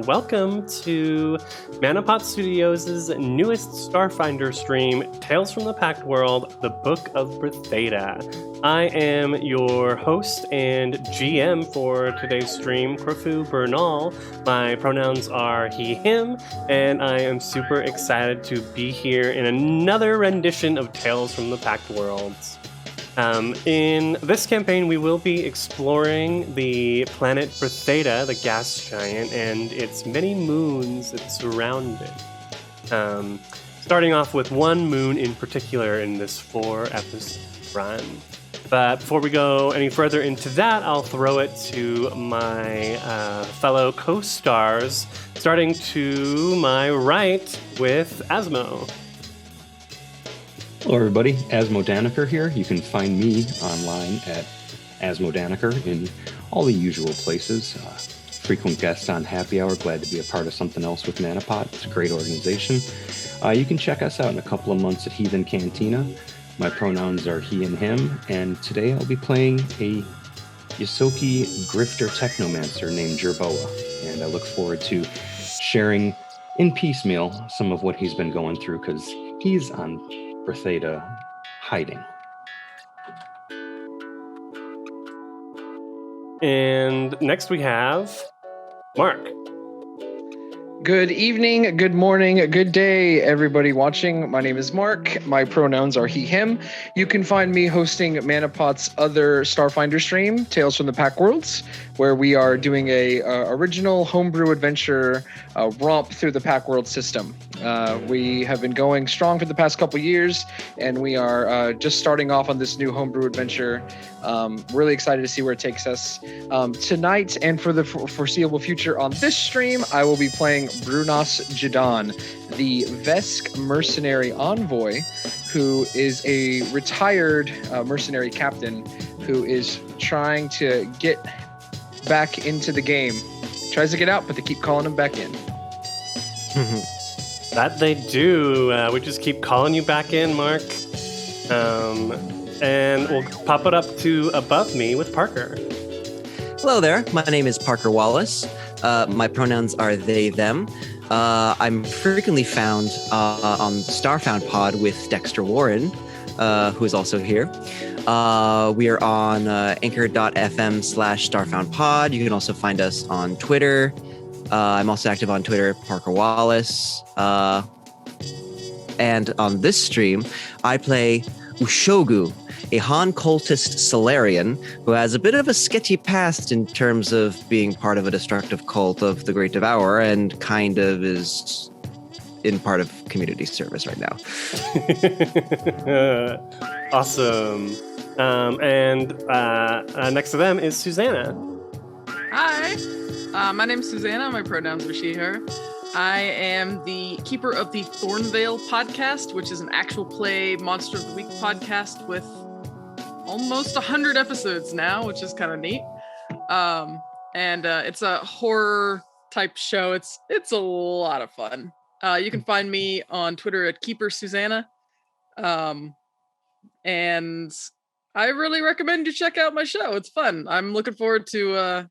welcome to Manapot Studios' newest Starfinder stream, Tales from the Pact World, the Book of Bretheda. I am your host and GM for today's stream, Crofu Bernal. My pronouns are he, him, and I am super excited to be here in another rendition of Tales from the Pact Worlds. In this campaign, we will be exploring the planet Bretheda, the gas giant, and its many moons that surround it. Starting off with one moon in particular in this 4-episode run. But before we go any further into that, I'll throw it to my fellow co-stars, starting to my right with Asmo. Hello everybody, Asmo Daniker here. You can find me online at Asmo Daniker in all the usual places. Frequent guest on Happy Hour, glad to be a part of something else with Manapot. It's a great organization. You can check us out in a couple of months at Heathen Cantina. My pronouns are he and him, and today I'll be playing a Yosoki grifter technomancer named Jerboa, and I look forward to sharing in piecemeal some of what he's been going through, because he's on Bretheda hiding. And next we have Mark. Good evening, good morning, good day, everybody watching. My name is Mark. My pronouns are he, him. You can find me hosting Manapot's other Starfinder stream, Tales from the Pact Worlds, where we are doing a original homebrew adventure romp through the Pact World system. We have been going strong for the past couple years, and we are just starting off on this new homebrew adventure. Really excited to see where it takes us. Tonight and for the foreseeable future on this stream, I will be playing Brunas Jadon, the Vesk mercenary envoy, who is a retired mercenary captain who is trying to get back into the game. Tries to get out, but they keep calling him back in. That they do. We just keep calling you back in, Mark. And we'll pop it up to above me with Parker. Hello there. My name is Parker Wallace. My pronouns are they, them. I'm frequently found on Starfound Pod with Dexter Warren, who is also here. We are on anchor.fm/StarfoundPod. You can also find us on Twitter. I'm also active on Twitter, Parker Wallace. And on this stream, I play Ushogu, a Han cultist Solarian who has a bit of a sketchy past in terms of being part of a destructive cult of the Great Devourer and kind of is in part of community service right now. Awesome. And next to them is Susanna. Hi, my name's Susanna. My pronouns are she, her. I am the keeper of the Thornvale podcast, which is an actual play Monster of the Week podcast with almost 100 episodes now, which is kind of neat. And it's a horror type show. It's a lot of fun. You can find me on Twitter at Keeper Susanna. And I really recommend you check out my show. It's fun. I'm looking forward to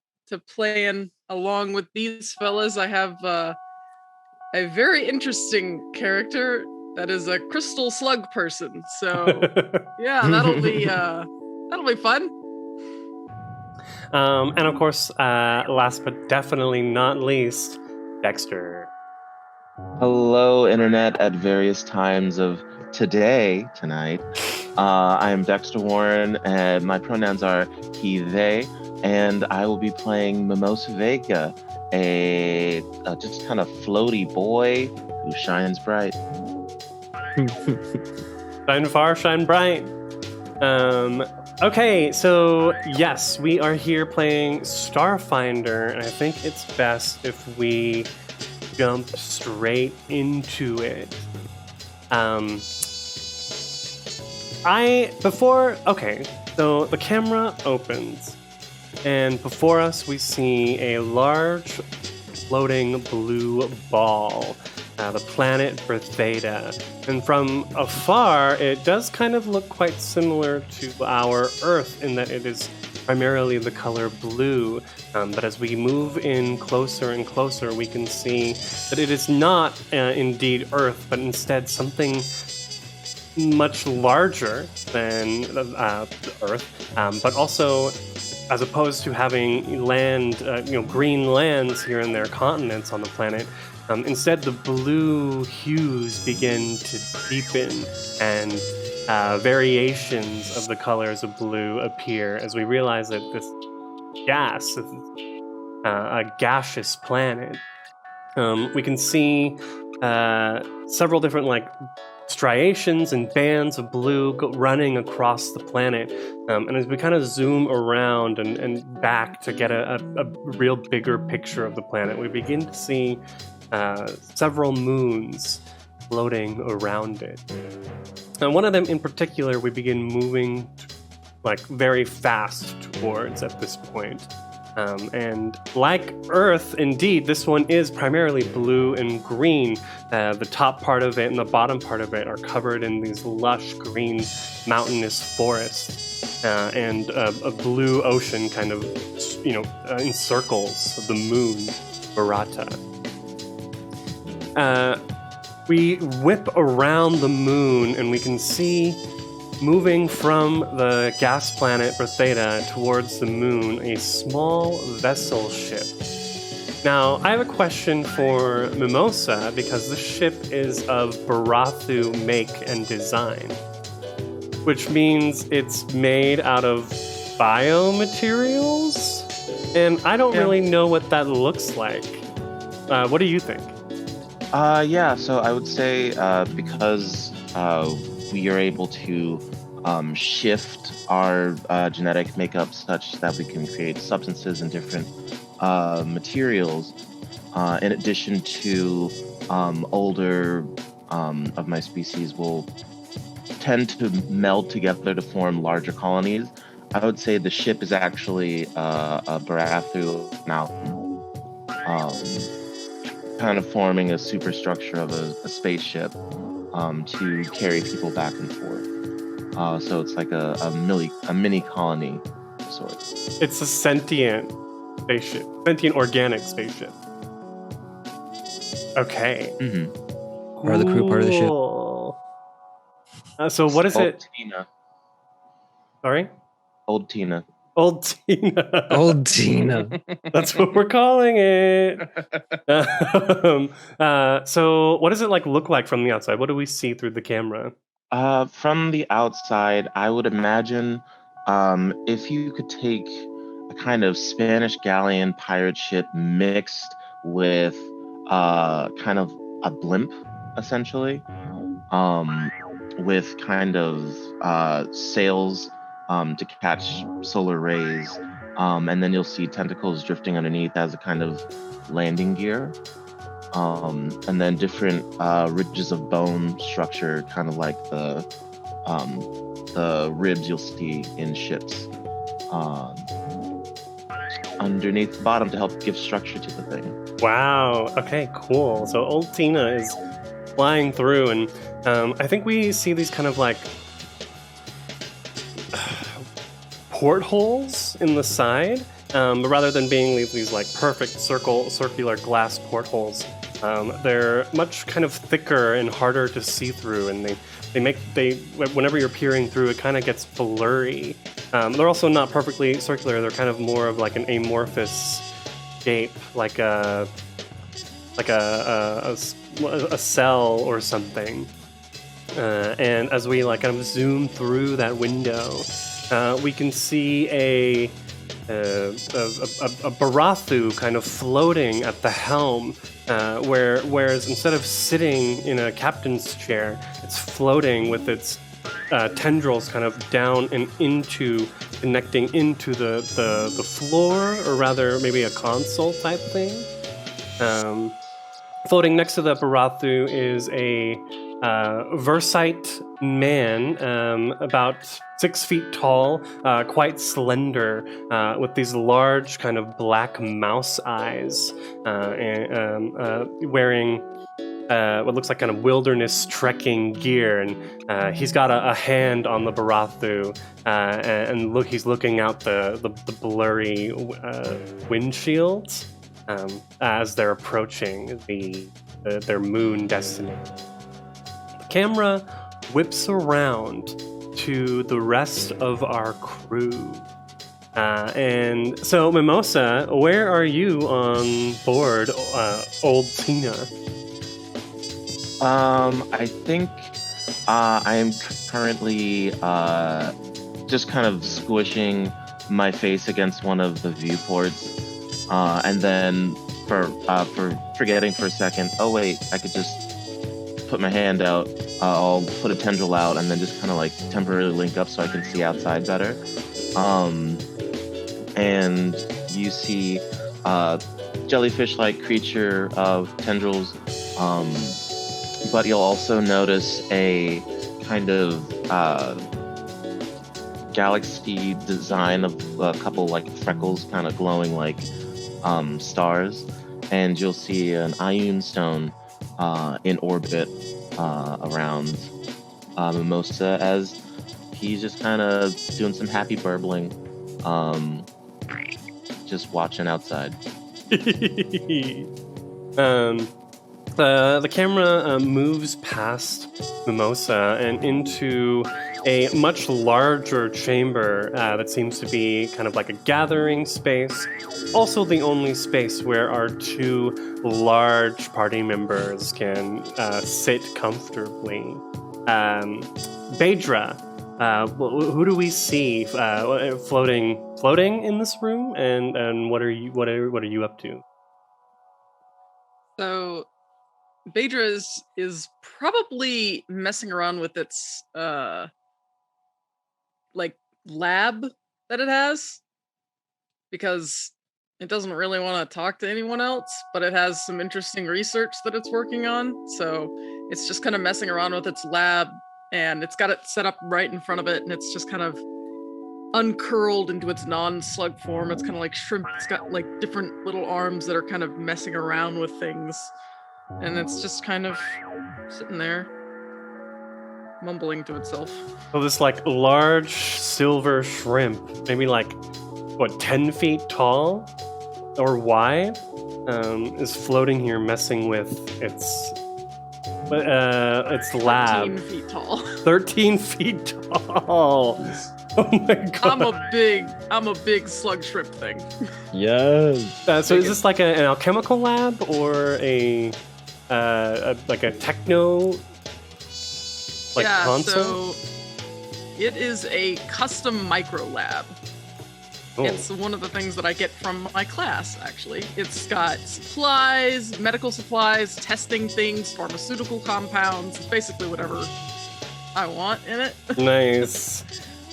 playing along with these fellas. I have a very interesting character that is a crystal slug person. So yeah, that'll be fun. And of course, last but definitely not least, Dexter. Hello, Internet, at various times of tonight. I am Dexter Warren, and my pronouns are he, they, and I will be playing Mimosa Vega, a just kind of floaty boy who shines bright. Shine far, shine bright. Okay, so yes, we are here playing Starfinder, and I think it's best if we jump straight into it. So the camera opens, and before us we see a large floating blue ball, the planet Bretheda. And from afar, it does kind of look quite similar to our Earth in that it is primarily the color blue. But as we move in closer and closer, we can see that it is not indeed Earth, but instead something much larger than Earth, but also, as opposed to having land, green lands here and there, continents on the planet, instead the blue hues begin to deepen, and variations of the colors of blue appear as we realize that this gas is a gaseous planet. We can see several different striations and bands of blue running across the planet. And as we kind of zoom around and back to get a real bigger picture of the planet, we begin to see several moons floating around it. And one of them in particular, we begin moving very fast towards at this point. And like Earth, indeed, this one is primarily blue and green. The top part of it and the bottom part of it are covered in these lush green mountainous forests, and a blue ocean kind of, encircles the moon, Marata. We whip around the moon and we can see, moving from the gas planet Bretheda towards the moon, a small vessel ship. Now, I have a question for Mimosa, because the ship is of Barathu make and design, which means it's made out of biomaterials, and I don't really know what that looks like. What do you think? So I would say because we are able to shift our genetic makeup such that we can create substances and different materials, in addition to older of my species will tend to meld together to form larger colonies. I would say the ship is actually a Barathu mountain, kind of forming a superstructure of a spaceship to carry people back and forth. So it's like a mini colony of sorts. It's a sentient spaceship, sentient organic spaceship. Okay. Mm-hmm. Part of the crew, part of the ship. Cool. So what is it? Tina. Sorry? Old Tina. Old Tina. Old Tina. That's what we're calling it. So what does it look like from the outside? What do we see through the camera? From the outside, I would imagine if you could take a kind of Spanish galleon pirate ship mixed with kind of a blimp, essentially, with kind of sails to catch solar rays, and then you'll see tentacles drifting underneath as a kind of landing gear. And then different ridges of bone structure, kind of like the ribs you'll see in ships, underneath the bottom to help give structure to the thing. Wow. Okay, cool. So Old Tina is flying through, and I think we see these kind of portholes in the side, but rather than being these perfect circular glass portholes, they're much kind of thicker and harder to see through, and they whenever you're peering through, it kind of gets blurry. They're also not perfectly circular. They're kind of more of an amorphous shape, like a cell or something. And as we kind of zoom through that window, we can see a Barathu kind of floating at the helm, whereas instead of sitting in a captain's chair, it's floating with its tendrils kind of down and connecting into the floor, or rather maybe a console type thing. Floating next to the Barathu is a Vercite man, about 6 feet tall, quite slender, with these large kind of black mouse eyes, and wearing what looks like kind of wilderness trekking gear, and he's got a hand on the Barathu, and he's looking out the blurry windshields as they're approaching their moon destiny. The camera whips around to the rest of our crew. And so, Mimosa, where are you on board Old Tina? I think I am currently just kind of squishing my face against one of the viewports, and then for forgetting for a second, oh wait, I could just put my hand out, I'll put a tendril out and then just kind of like temporarily link up so I can see outside better. And you see jellyfish-like creature of tendrils, but you'll also notice a kind of galaxy design of a couple like freckles kind of glowing like stars, and you'll see an Ioun stone in orbit around Mimosa as he's just kind of doing some happy burbling, just watching outside. The camera moves past Mimosa and into a much larger chamber that seems to be kind of like a gathering space. Also the only space where our two large party members can sit comfortably. Baydra, who do we see floating in this room, and what are you up to? So Baydra is probably messing around with its like lab that it has, because it doesn't really want to talk to anyone else, but it has some interesting research that it's working on. So it's just kind of messing around with its lab, and it's got it set up right in front of it, and it's just kind of uncurled into its non-slug form. It's kind of like shrimp. It's got like different little arms that are kind of messing around with things, and it's just kind of sitting there mumbling to itself. So this like large silver shrimp, maybe like 10 feet tall or wide, is floating here, messing with its lab. 13 feet tall. 13 feet tall. Oh my god! I'm a big slug shrimp thing. Yes. So is this like an alchemical lab or a techno console? So it is a custom micro lab. Oh. It's one of the things that I get from my class, actually. It's got supplies, medical supplies, testing things, pharmaceutical compounds. It's basically whatever I want in it. Nice.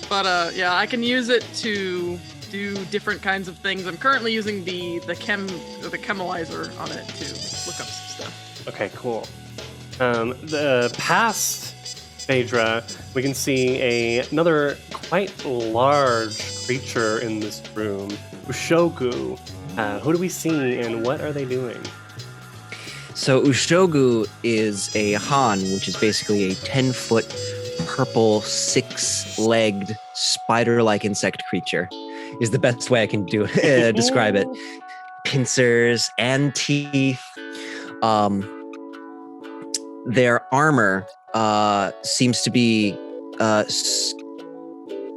But I can use it to do different kinds of things. I'm currently using the chemalizer on it to look up some stuff. Okay, cool. The past Baydra, we can see another quite large creature in this room, Ushogu. Who do we see, and what are they doing? So Ushogu is a Han, which is basically a 10-foot purple, 6-legged, spider-like insect creature, is the best way I can describe it. Pincers and teeth. Their armor seems to be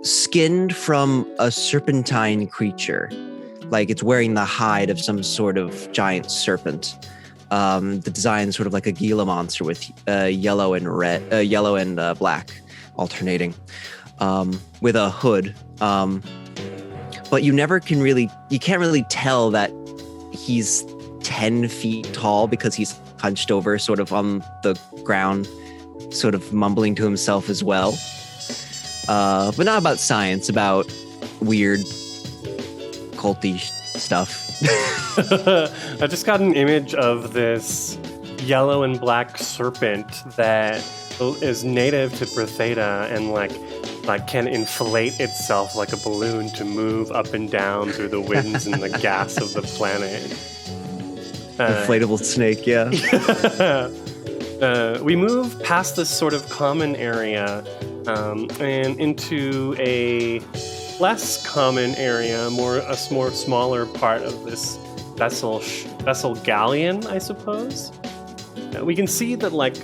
skinned from a serpentine creature. Like it's wearing the hide of some sort of giant serpent. The design is sort of like a Gila monster with yellow and black alternating, with a hood. But you can't really tell that he's 10 feet tall because he's hunched over sort of on the ground, sort of mumbling to himself as well. But not about science, about weird culty stuff. I just got an image of this yellow and black serpent that is native to Bretheda and like can inflate itself like a balloon to move up and down through the winds and the gas of the planet. Inflatable snake, yeah. we move past this sort of common area and into a less common area, a more smaller part of this vessel galleon, I suppose. We can see that, like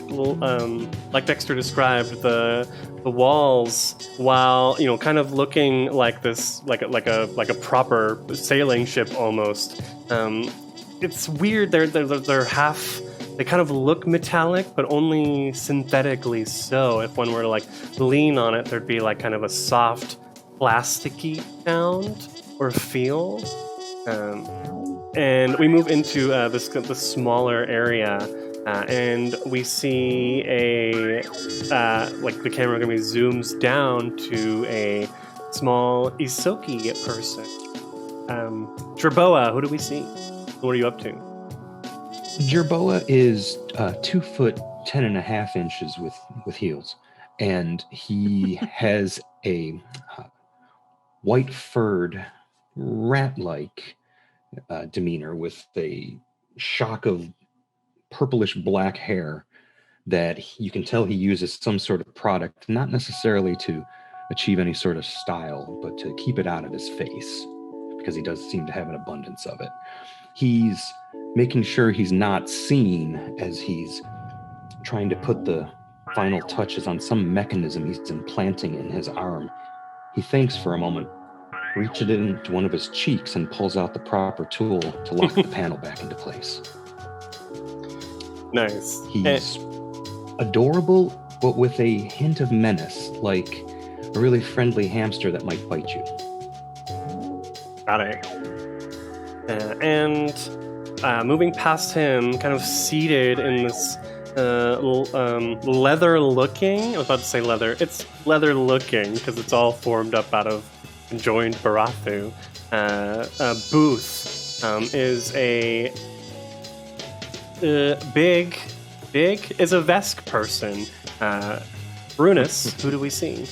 Dexter described, the walls, while kind of looking like this, like a proper sailing ship almost. It's weird. They're half. They kind of look metallic, but only synthetically so. If one were to like lean on it, there'd be like kind of a soft, plasticky sound or feel. And we move into this smaller area, and we see like the camera gonna be zooms down to a small Isoki person. Jerboa, who do we see? What are you up to? Jerboa is 2 foot 10.5 inches with heels, and he has a white furred rat-like demeanor with a shock of purplish black hair that you can tell he uses some sort of product, not necessarily to achieve any sort of style, but to keep it out of his face, because he does seem to have an abundance of it. He's making sure he's not seen as he's trying to put the final touches on some mechanism he's implanting in his arm. He thinks for a moment, reaches it into one of his cheeks, and pulls out the proper tool to lock the panel back into place. Nice. He's adorable, but with a hint of menace, like a really friendly hamster that might bite you. Got it. And moving past him, kind of seated in this leather-looking... I was about to say leather. It's leather-looking because it's all formed up out of conjoined barathu. Booth is a big is a Vesk person. Brunus, who do we see?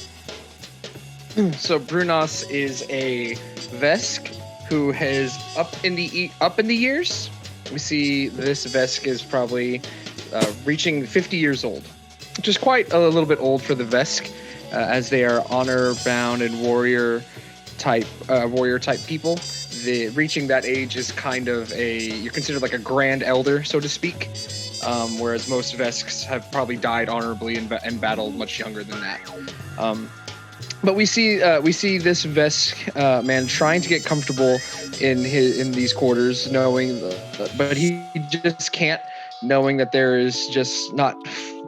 So Brunos is a Vesk who has up in the years. We see this Vesk is probably reaching 50 years old, which is quite a little bit old for the Vesk, as they are honor bound and warrior type people. Reaching that age is kind of you're considered like a grand elder, so to speak. Whereas most Vesks have probably died honorably and battled much younger than that. But we see this Vesk man trying to get comfortable in these quarters, but he just can't, knowing that there is just not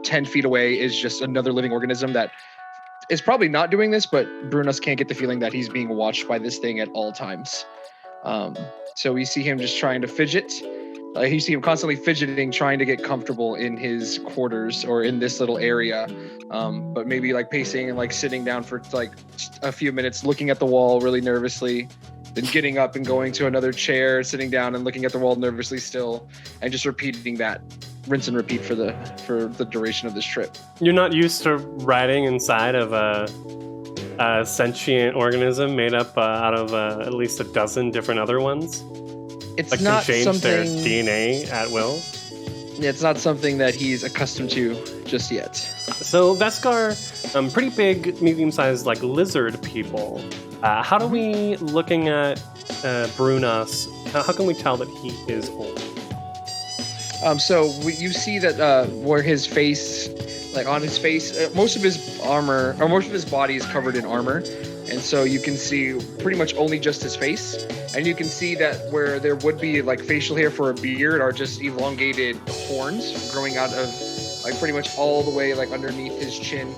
10 feet away is just another living organism that is probably not doing this, but Brunos can't get the feeling that he's being watched by this thing at all times. So we see him just trying to fidget. You see him constantly fidgeting, trying to get comfortable in his quarters or in this little area. But maybe like pacing and like sitting down for like a few minutes, looking at the wall really nervously, then getting up and going to another chair, sitting down and looking at the wall nervously still, and just repeating that, rinse and repeat for the duration of this trip. You're not used to riding inside of a sentient organism made up out of at least a dozen different other ones? It's like not can change something, their DNA at will? It's not something that he's accustomed to just yet. So Veskar, pretty big, medium-sized, like lizard people. How do we, looking at Brunos, how can we tell that he is old? You see that where his face, like on his face, most of his armor, or most of his body is covered in armor. And so you can see pretty much only just his face. And you can see that where there would be like facial hair for a beard are just elongated horns growing out of like pretty much all the way like underneath his chin,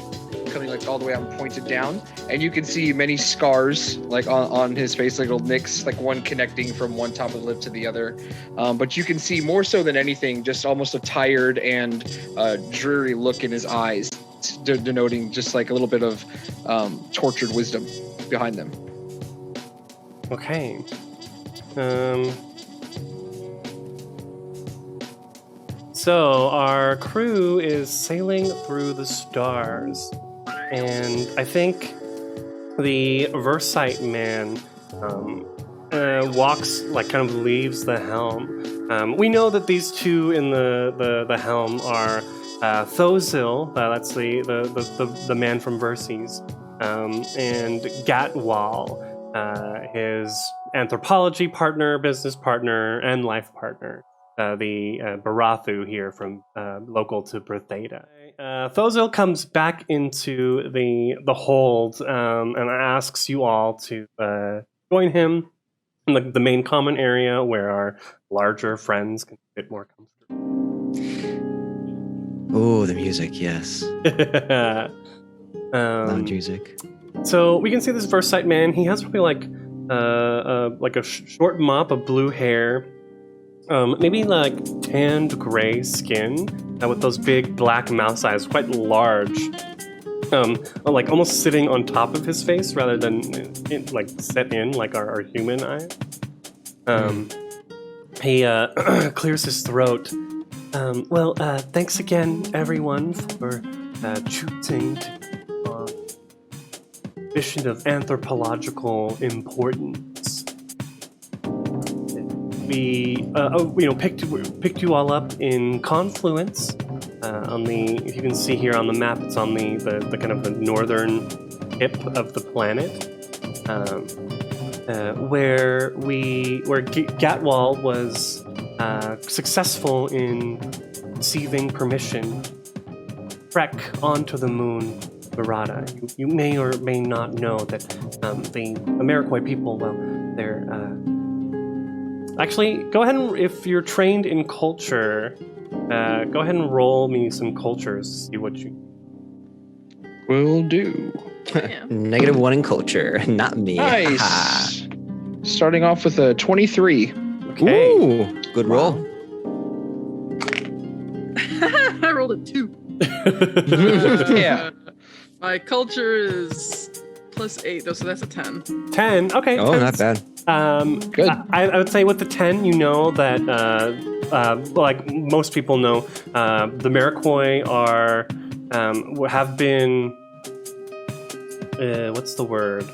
coming like all the way out and pointed down. And you can see many scars like on his face, like little nicks, like one connecting from one top of the lip to the other. But you can see more so than anything, just almost a tired and dreary look in his eyes, denoting just like a little bit of tortured wisdom behind them. Okay. So our crew is sailing through the stars, and I think the Vercite man walks, like kind of leaves the helm. We know that these two in the helm are Thozil, that's the man from Vercite, and Gatwal, his anthropology partner, business partner, and life partner. The Barathu here from local to Bretheda. Thozil comes back into the hold and asks you all to join him in the main common area where our larger friends can fit more comfortably. Oh, the music, yes. Lounge music. So we can see this Vercite man. He has probably like a short mop of blue hair. Maybe like tanned gray skin with those big black mouse eyes, quite large. Like almost sitting on top of his face rather than like set in like our human eye. He clears his throat. Thanks again, everyone, for choosing to be on a mission of anthropological importance. We picked you all up in Confluence. If you can see here on the map, it's on the kind of the northern tip of the planet, where Gatwal was successful in receiving permission to trek onto the moon, Marata. You may or may not know that the Amerikoi people, they're actually, go ahead and, if you're trained in culture, go ahead and roll me some cultures, see what you... Will do. Yeah. -1 in culture, not me. Nice. Starting off with a 23. Okay. Ooh, good roll. I rolled a 2. Yeah. My culture is +8, though, so that's a 10. 10, okay. Oh, not bad. Good. I would say with the 10, you know that, like most people know, the Amerikoi have been, what's the word?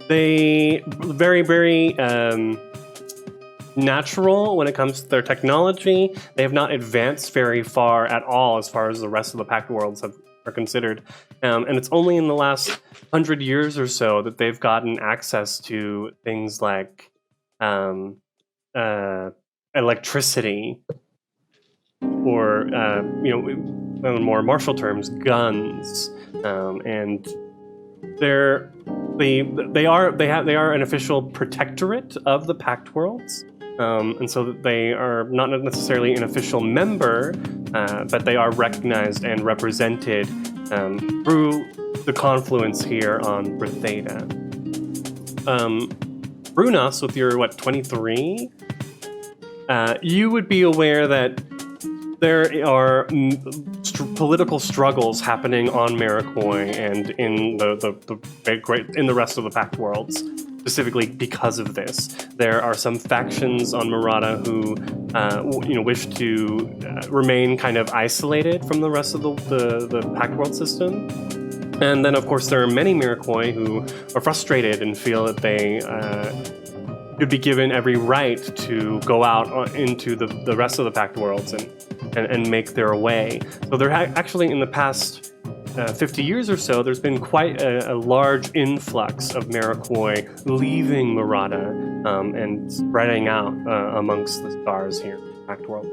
They very, very natural when it comes to their technology. They have not advanced very far at all as far as the rest of the Pact Worlds are considered. And it's only in the last 100 years or so that they've gotten access to things like electricity, or in more martial terms, guns, and they are an official protectorate of the Pact Worlds, and so they are not necessarily an official member, but they are recognized and represented through the confluence here on Bretheda. Brunos, with your 23, you would be aware that there are political struggles happening on Amerikoi and in the rest of the Pact Worlds, specifically because of this. There are some factions on Marata who, wish to remain kind of isolated from the rest of the Pact World system. And then, of course, there are many Amerikoi who are frustrated and feel that they should be given every right to go out into the rest of the Pact Worlds and make their way. So there actually, in the past 50 years or so, there's been quite a large influx of Amerikoi leaving Marata and spreading out amongst the stars here in the Pact World.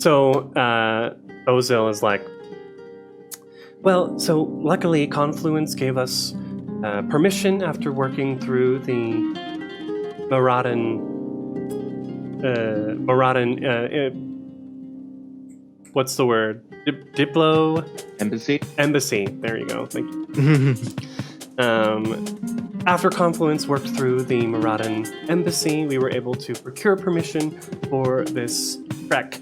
So Ozil is like, well, so luckily Confluence gave us permission after working through the Maratan, what's the word? Diplo? Embassy. There you go. Thank you. After Confluence worked through the Maratan embassy, we were able to procure permission for this trek.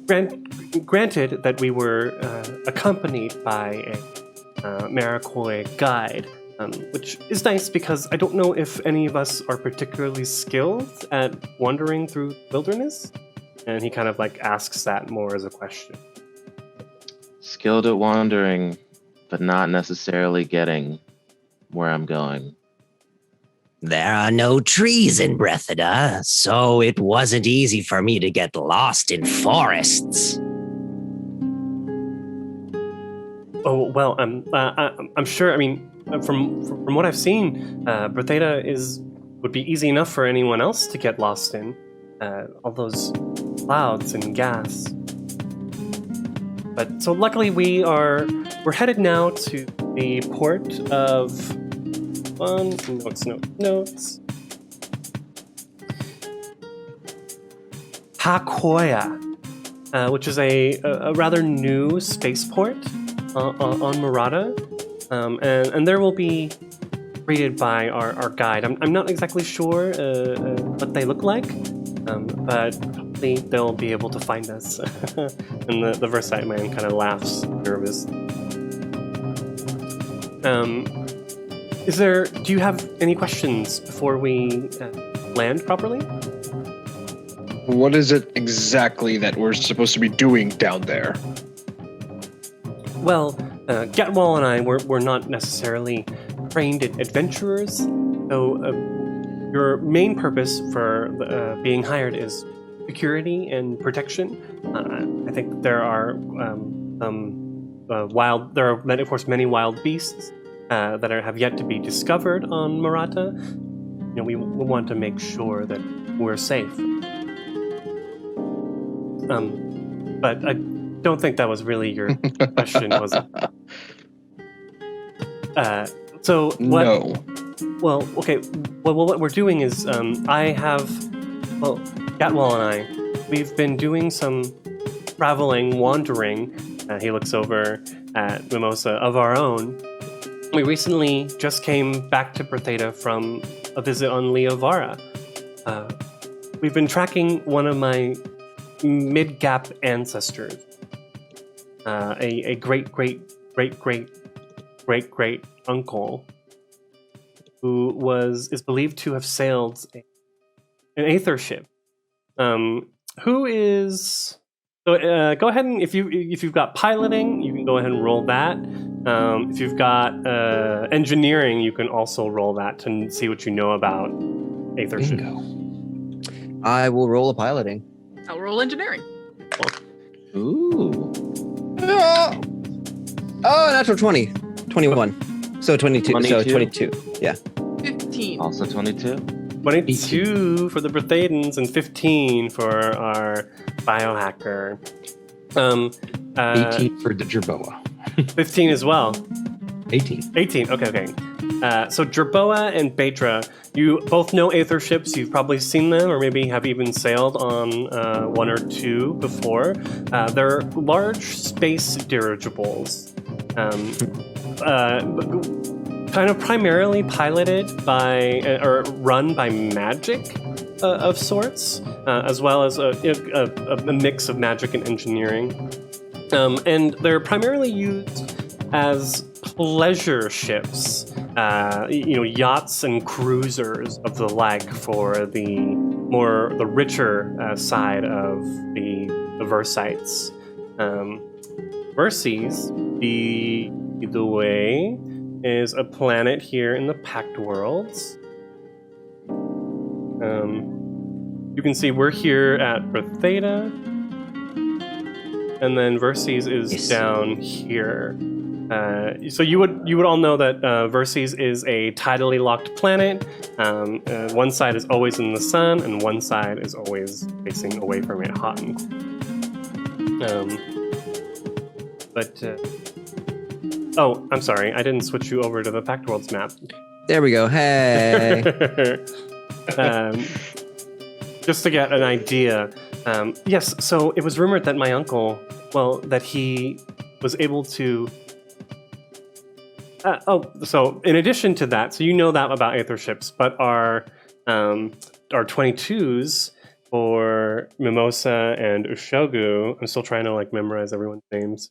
Granted that we were accompanied by a Amerikoi guide, which is nice because I don't know if any of us are particularly skilled at wandering through wilderness. And he kind of asks that more as a question. Skilled at wandering, but not necessarily getting where I'm going. There are no trees in Bretheda, so it wasn't easy for me to get lost in forests. Oh well, I'm sure. I mean, from what I've seen, Bretheda would be easy enough for anyone else to get lost in. All those clouds and gas. But so luckily we're headed now to the port of notes. Hakoya, which is a rather new spaceport on Marata, and there will be greeted by our guide. I'm not exactly sure what they look like, but hopefully they'll be able to find us. And the Vercite man kind of laughs, nervous. Do you have any questions before we land properly? What is it exactly that we're supposed to be doing down there? Well, Gatwall and I, we're not necessarily trained adventurers, so your main purpose for being hired is security and protection. I think there are of course, many wild beasts that have yet to be discovered on Marata. You know, we want to make sure that we're safe. But I don't think that was really your question, was it? So what? No. Well, okay. Well, what we're doing is, Gatwall and I, we've been doing some traveling, wandering. He looks over at Mimosa of our own. We recently just came back to Bretheda from a visit on Leovara. We've been tracking one of my mid-gap ancestors, a great uncle, who is believed to have sailed an aethership. Who is? So go ahead and if you've got piloting, you can go ahead and roll that. If you've got engineering, you can also roll that to see what you know about aethership. Bingo. I will roll a piloting. I'll roll engineering. Ooh. Oh, natural 20. 21. So 22. 22. So 22. Yeah. 15. Also 22. 22 for the Brethedans and 15 for our biohacker. 18 for the Jerboa. 15 as well. 18. 18. Okay. So Jerboa and Bedra, you both know aetherships. You've probably seen them, or maybe have even sailed on one or two before. They're large space dirigibles, kind of primarily piloted by or run by magic of sorts, as well as a mix of magic and engineering. And they're primarily used as pleasure ships, yachts and cruisers of the like for the richer side of the Vercites. Verces, the way, is a planet here in the Pact Worlds. You can see we're here at Bretheda, and then Verces is down here. So you would all know that Verces is a tidally locked planet. One side is always in the sun, and one side is always facing away from it, hot and cool. I'm sorry, I didn't switch you over to the Pact Worlds map. There we go. Hey. Just to get an idea. Yes, so it was rumored that my uncle, that he was able to... so in addition to that, so you know that about aetherships, but our 22s for Mimosa and Ushogu, I'm still trying to memorize everyone's names.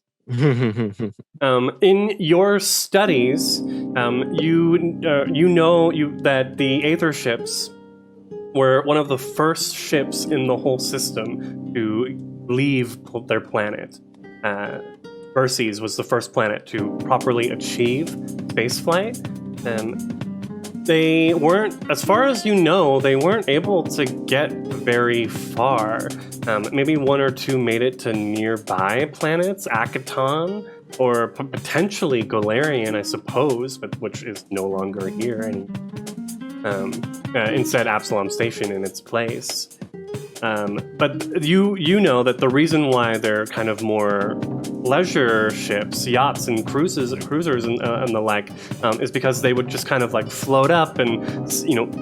In your studies, you know that the aetherships were one of the first ships in the whole system to leave their planet. Verces was the first planet to properly achieve spaceflight. they weren't, as far as you know, they weren't able to get very far. Maybe one or two made it to nearby planets, Akaton, or potentially Golarion, I suppose, but which is no longer here. Instead, Absalom Station in its place. But you know that the reason why they're kind of more leisure ships, yachts and cruisers and the like, is because they would just kind of like float up and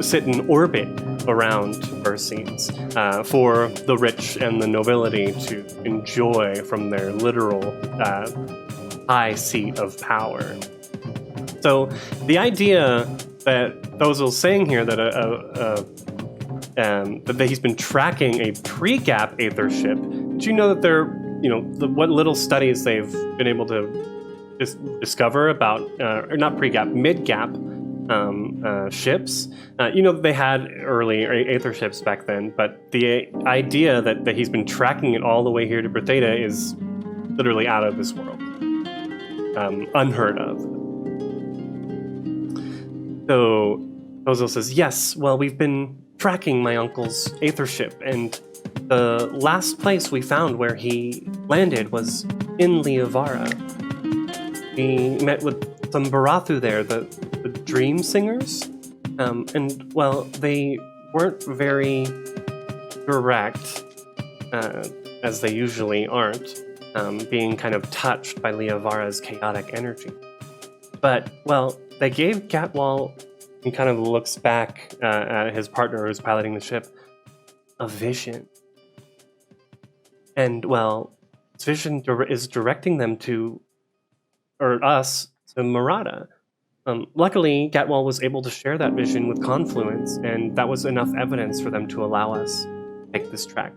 sit in orbit around Vercite for the rich and the nobility to enjoy from their literal high seat of power. So the idea that Thozel's saying here that that he's been tracking a pre-gap aethership. Did you know that they're, what little studies they've been able to discover about, or not pre-gap, mid-gap ships? They had early aetherships back then, but the idea that he's been tracking it all the way here to Bretheda is literally out of this world. Unheard of. So Thozel says, yes, well, we've been tracking my uncle's aethership, and the last place we found where he landed was in Liavara. We met with some Barathu there, the dream singers, and, well, they weren't very direct, as they usually aren't, being kind of touched by Liavara's chaotic energy. But, well, they gave Gatwall, he kind of looks back at his partner who's piloting the ship, a vision. And, well, this vision is directing them to Marata. Luckily, Gatwall was able to share that vision with Confluence, and that was enough evidence for them to allow us to take this track.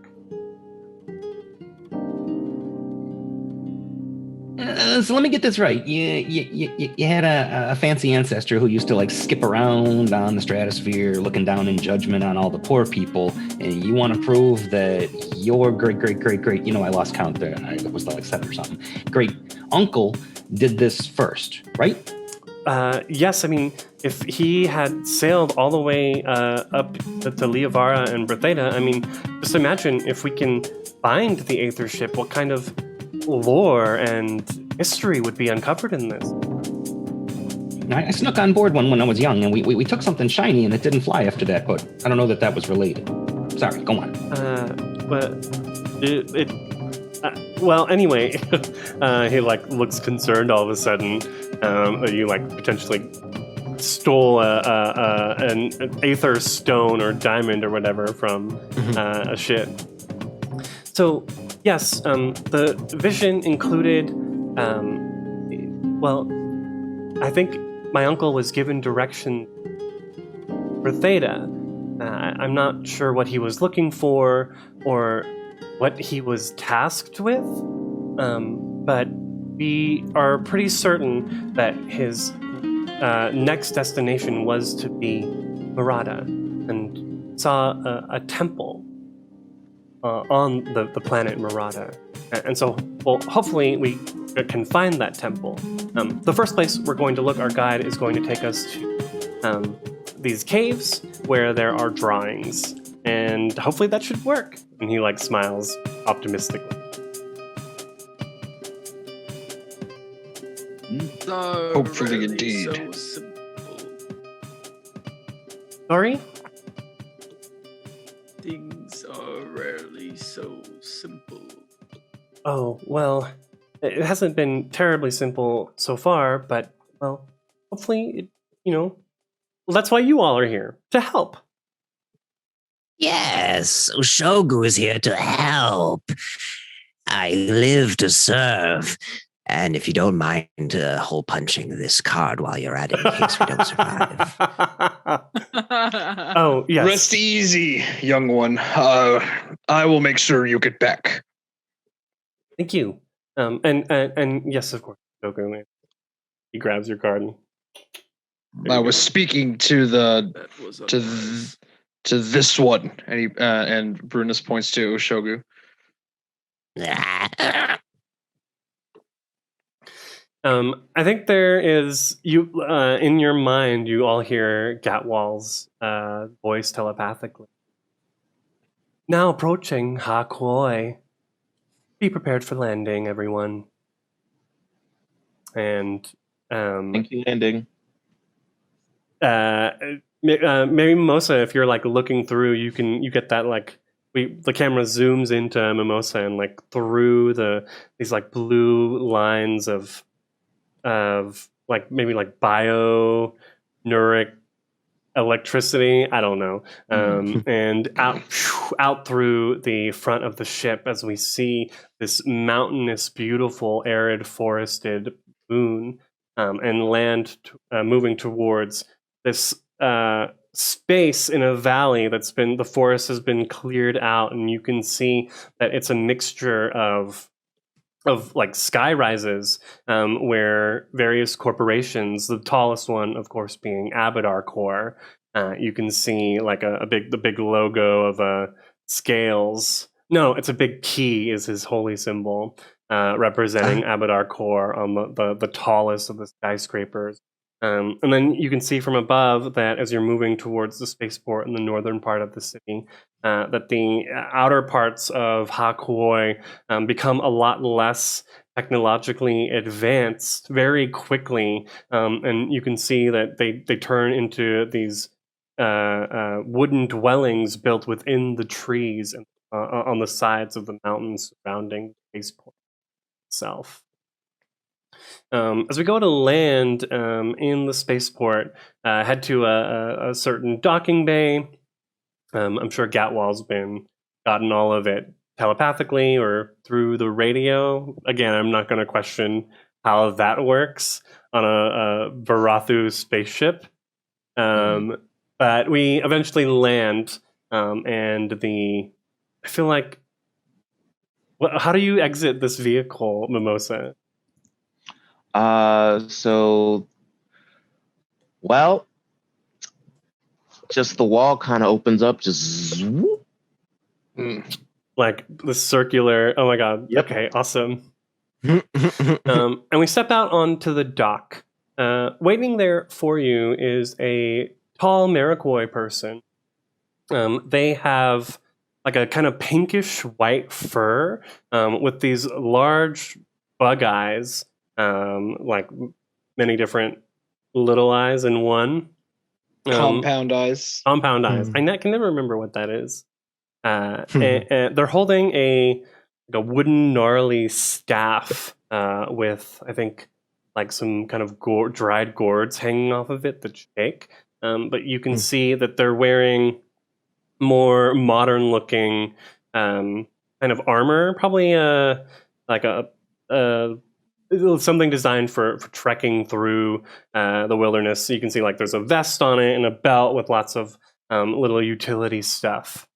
So let me get this right. You had a fancy ancestor who used to like skip around on the stratosphere, looking down in judgment on all the poor people, and you want to prove that your great, I lost count there. It was like 7 or something. Great uncle did this first, right? Yes, I mean, if he had sailed all the way up to Liavara and Bretheda, I mean, just imagine if we can find the aethership, what kind of lore and history would be uncovered in this. I snuck on board one when I was young, and we took something shiny, and it didn't fly after that, but I don't know that was related. Sorry, go on. Well, anyway, he like looks concerned all of a sudden. You like potentially stole an aether stone or diamond or whatever from a ship. So yes, the vision included. I think my uncle was given direction for Theta. I'm not sure what he was looking for or what he was tasked with, but we are pretty certain that his next destination was to be Marata, and saw a temple on the planet Marata. And so, well, hopefully we can find that temple. The first place we're going to look, our guide is going to take us to these caves where there are drawings, and hopefully that should work. And he like smiles optimistically. Hopefully indeed. So simple. Sorry? Things are rarely so simple. Oh, well, it hasn't been terribly simple so far, but, well, hopefully, that's why you all are here, to help. Yes, Ushogu is here to help. I live to serve. And if you don't mind hole punching this card while you're at it in case we don't survive. Oh, yes. Rest easy, young one. I will make sure you get back. Thank you. And yes, of course. Okay. He grabs your card. I was speaking to this one, and Brunus points to Ushogu. I think there is you in your mind. You all hear Gatwal's voice telepathically. Now approaching Ha Koi. Be prepared for landing, everyone. And Thank you, landing. Maybe Mimosa, if you're like looking through, you get that like the camera zooms into Mimosa and like through these like blue lines of like maybe like bio-nuric electricity. I don't know. And out through the front of the ship as we see this mountainous, beautiful, arid, forested moon, and land moving towards this space in a valley the forest has been cleared out, and you can see that it's a mixture of like sky rises, where various corporations, the tallest one of course being Abadar Corps, you can see like the big logo of scales. No, it's a big key is his holy symbol, representing Abadar Corps on the tallest of the skyscrapers. And then you can see from above that as you're moving towards the spaceport in the northern part of the city, that the outer parts of Ha Koi become a lot less technologically advanced very quickly, and you can see that they turn into these wooden dwellings built within the trees and on the sides of the mountains surrounding the spaceport itself. As we go to land in the spaceport, head to a certain docking bay. I'm sure Gatwal's gotten all of it telepathically or through the radio. Again, I'm not going to question how that works on a Varathu spaceship. But we eventually land, and I feel like, how do you exit this vehicle, Mimosa? Well, just the wall kind of opens up, just like the circular. Oh my god! Yep. Okay, awesome. And we step out onto the dock. Waiting there for you is a tall Marikoi person. They have like a kind of pinkish white fur, with these large bug eyes, like many different little eyes in one. Compound eyes. Compound eyes. I can never remember what that is. And they're holding a wooden gnarly staff, with I think like some kind of dried gourds hanging off of it that shake. But you can see that they're wearing more modern looking kind of armor, probably like something designed for trekking through the wilderness. So you can see like there's a vest on it and a belt with lots of little utility stuff.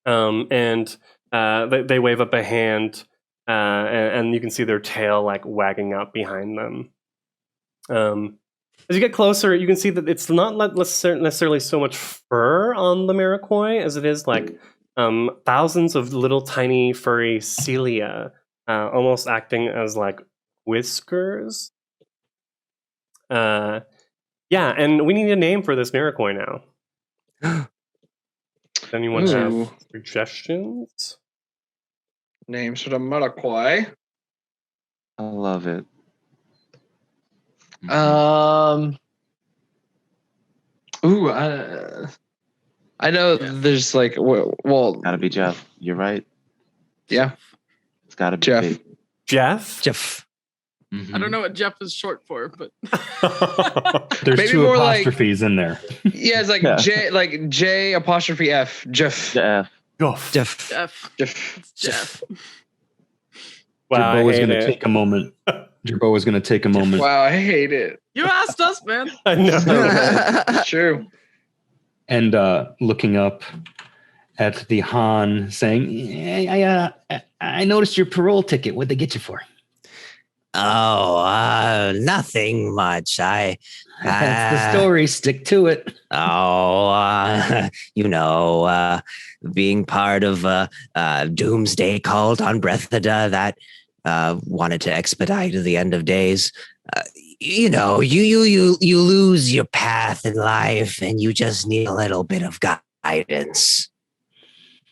And they wave up a hand, and you can see their tail like wagging out behind them. As you get closer, you can see that it's not necessarily so much fur on the Marikoi as it is like thousands of little tiny furry cilia, almost acting as like whiskers. Yeah, and we need a name for this Marikoi now. Does anyone have suggestions? Names for the Marikoi. I love it. I know there's like well Gotta be Jeff. You're right. Yeah, It's gotta be Jeff. big. Jeff. I don't know what Jeff is short for, but There's Maybe two more like- apostrophes in there. Yeah, it's like J apostrophe F. Jeff. Jeff. Jeff. Jeff. Wow, Jerbo is going to take a moment. Jerbo is going to take a moment. Wow, I hate it. You asked us, man. I know. It's true. And looking up at the Han, saying, I noticed your parole ticket. What'd they get you for? Oh, nothing much. That's the story. Stick to it. Being part of a doomsday cult on Bretheda, that wanted to expedite the end of days. You know, you lose your path in life, and you just need a little bit of guidance.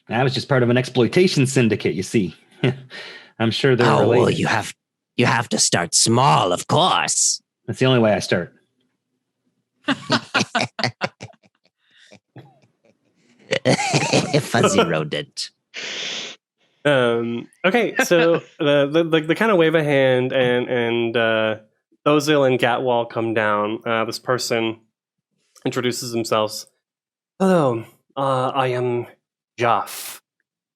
I was just part of an exploitation syndicate, you see. I'm sure they're Oh, related. well, you have to start small, of course. That's the only way I start. Fuzzy rodent. Okay, so the kind of wave a hand, and Thozil and Gatwall come down. This person introduces themselves. Hello, I am Jaff.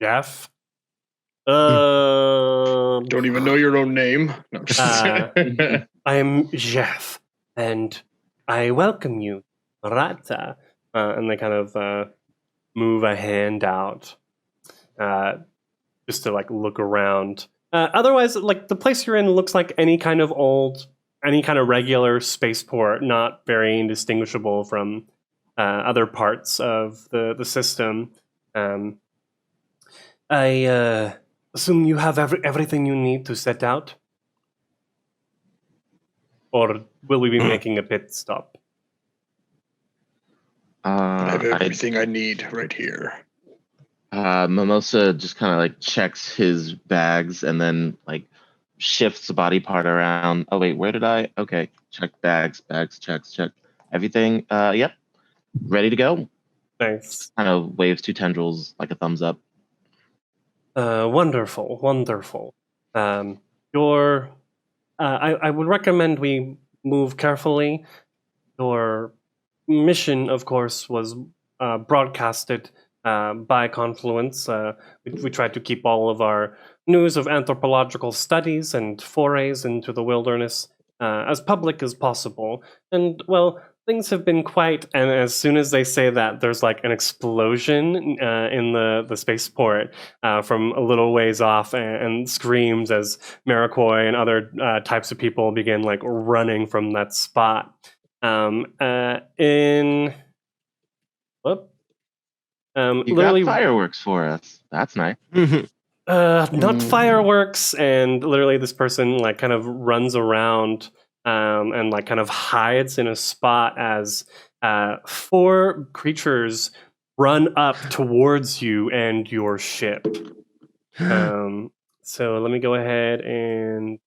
Jaff? Don't even know your own name. No, I'm just kidding. I am Jeff, and I welcome you, Marata. And they kind of move a hand out, just to like look around. Otherwise, like the place you're in looks like any kind of regular spaceport, not very indistinguishable from other parts of the system. I assume you have everything you need to set out? Or will we be making a pit stop? I have everything I need right here. Mimosa just kind of like checks his bags and then like shifts the body part around. Oh wait, where did I? Okay, check bags, check everything. Yep, ready to go. Thanks. Kind of waves two tendrils like a thumbs up. Wonderful. I would recommend we move carefully. Your mission, of course, was broadcasted by Confluence. We tried to keep all of our news of anthropological studies and forays into the wilderness as public as possible. And, well, things have been quite... And as soon as they say that, there's like an explosion in the spaceport from a little ways off, and screams as Marikoi and other types of people begin like running from that spot. You got fireworks for us. That's nice. Not fireworks, and literally this person like kind of runs around and like kind of hides in a spot as 4 creatures run up towards you and your ship. So let me go ahead and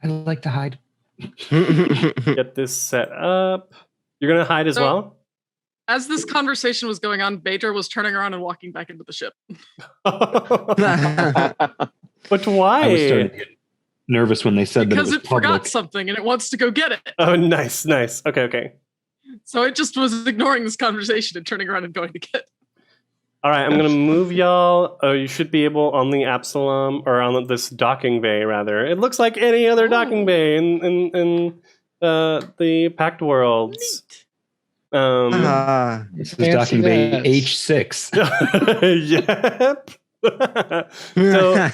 I like to hide. get this set up. You're gonna hide as well? As this conversation was going on, Bader was turning around and walking back into the ship. But why? I was starting to get nervous when they said Because that it it was public. forgot something and it wants to go get it. Oh, nice. Okay. So it just was ignoring this conversation and turning around and going to get it. All right, I'm going to move y'all. You should be able on the Absalom, or on this docking bay, rather. It looks like any other docking bay in the Pact Worlds. This is docking bay H6. Yep. So,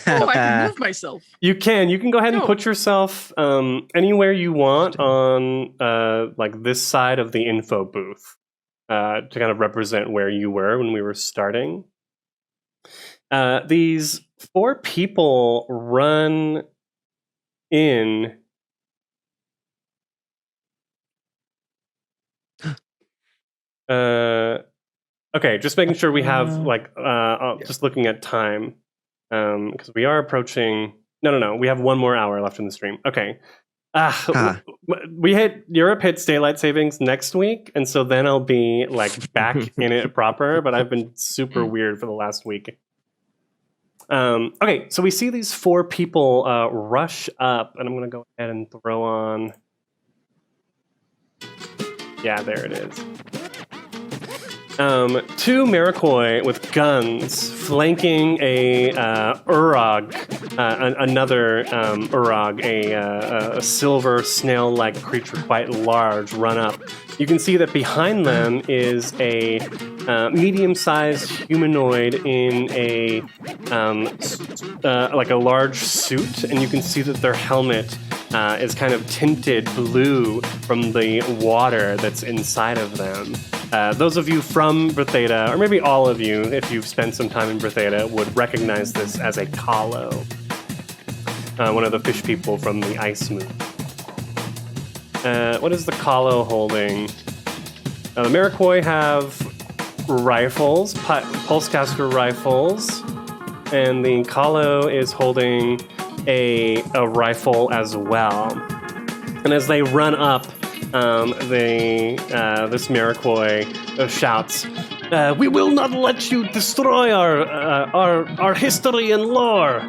Oh, I can move myself. you can go ahead and put yourself anywhere you want on like this side of the info booth to kind of represent where you were when we were starting. These 4 people run in. Okay, just making sure we have like just looking at time, because we are approaching. No, we have 1 more hour left in the stream. Okay, Europe hits daylight savings next week, and so then I'll be like back in it proper. But I've been super weird for the last week. Okay, so we see these 4 people rush up, and I'm gonna go ahead and throw on. Yeah, there it is. 2 Marikoi with guns flanking a Urag, another Urag, a silver snail-like creature, quite large, run up. You can see that behind them is a medium-sized humanoid in a like a large suit, and you can see that their helmet is kind of tinted blue from the water that's inside of them. Those of you from Bretheda, or maybe all of you, if you've spent some time in Bretheda, would recognize this as a Kahlo. one of the fish people from the ice moon. What is the Kahlo holding? The Marikoi have rifles, pulsecaster rifles, and the Kahlo is holding a rifle as well. And as they run up, this Marikoi shouts, "We will not let you destroy our history and lore.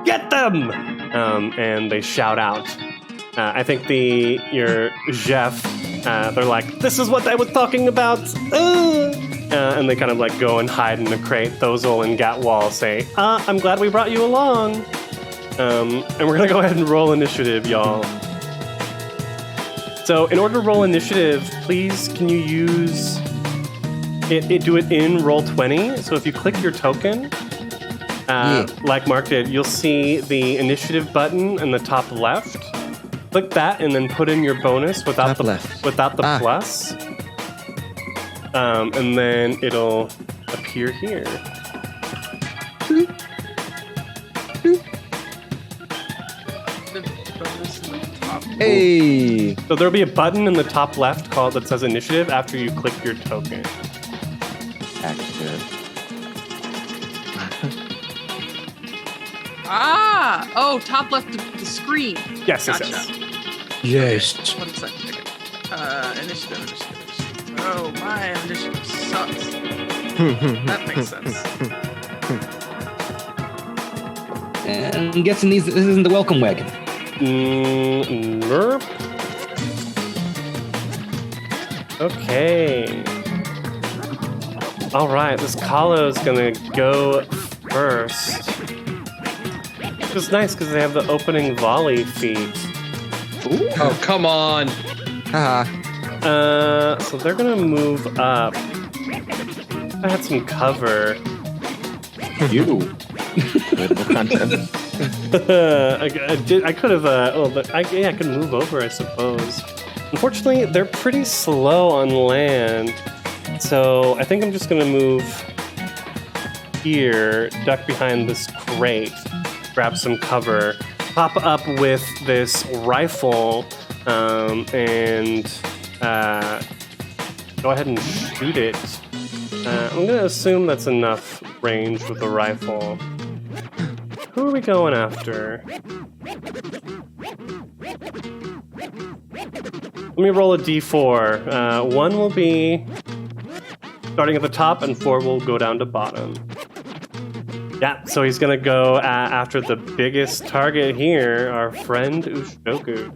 Get them!" And they shout out. I think your Jeff, they're like, "This is what I was talking about." And they kind of like go and hide in the crate. Thozil and Gatwall say, "I'm glad we brought you along." And we're gonna go ahead and roll initiative, y'all. So in order to roll initiative, please can you use it? Do it in Roll20. So if you click your token, like Mark did, you'll see the initiative button in the top left. Click that and then put in your bonus without the plus. And then it'll appear here. Hey! So there'll be a button in the top left that says initiative after you click your token. Active. Top left of the screen. Yes, Gotcha. Yes. 1 second. Initiative. Oh, my initiative sucks. That makes sense. And I'm guessing this isn't the welcome wagon. Nerp. Okay. All right, this Kahlo's gonna go first. Which is nice because they have the opening volley feat. Ooh. Oh, come on. Haha. So they're gonna move up. I had some cover. You. Good content. I could have. I could move over, I suppose. Unfortunately, they're pretty slow on land, so I think I'm just gonna move here, duck behind this crate, grab some cover, pop up with this rifle, and go ahead and shoot it. I'm gonna assume that's enough range with the rifle. Who are we going after? Let me roll a d4. 1 will be starting at the top, and 4 will go down to bottom. Yeah, so he's gonna go after the biggest target here, our friend Ushoku.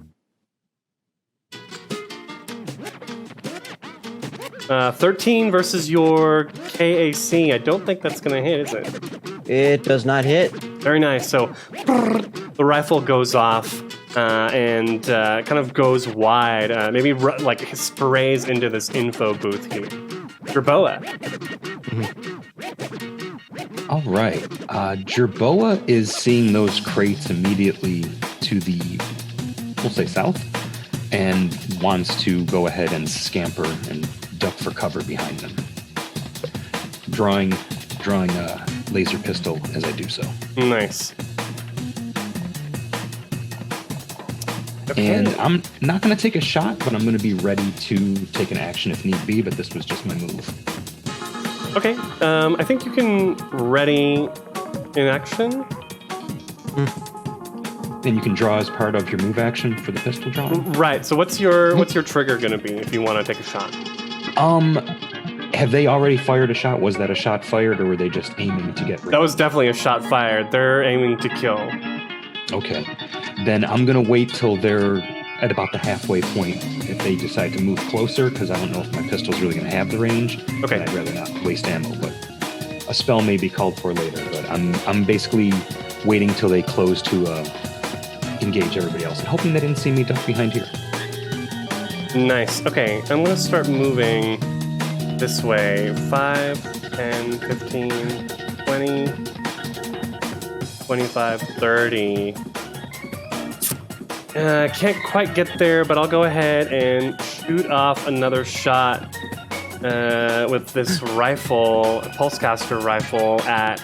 13 versus your KAC. I don't think that's gonna hit, is it? It does not hit. Very nice. So the rifle goes off and kind of goes wide. Maybe sprays into this info booth here. Jerboa. All right. Jerboa is seeing those crates immediately to the, we'll say south, and wants to go ahead and scamper and duck for cover behind them. Drawing a laser pistol as I do so. Nice. Okay. And I'm not going to take a shot, but I'm going to be ready to take an action if need be, but this was just my move. Okay. I think you can ready in action. Then you can draw as part of your move action for the pistol drawing. Right. So what's your trigger going to be if you want to take a shot? Have they already fired a shot? Was that a shot fired, or were they just aiming to get rid? That was definitely a shot fired. They're aiming to kill. Okay. Then I'm going to wait till they're at about the halfway point if they decide to move closer, because I don't know if my pistol's really going to have the range. Okay. And I'd rather not waste ammo, but a spell may be called for later. But I'm basically waiting till they close to engage everybody else and hoping they didn't see me duck behind here. Nice. Okay, I'm going to start moving this way. 5, 10, 15, 20, 25, 30. Can't quite get there, but I'll go ahead and shoot off another shot with this rifle, pulsecaster rifle, at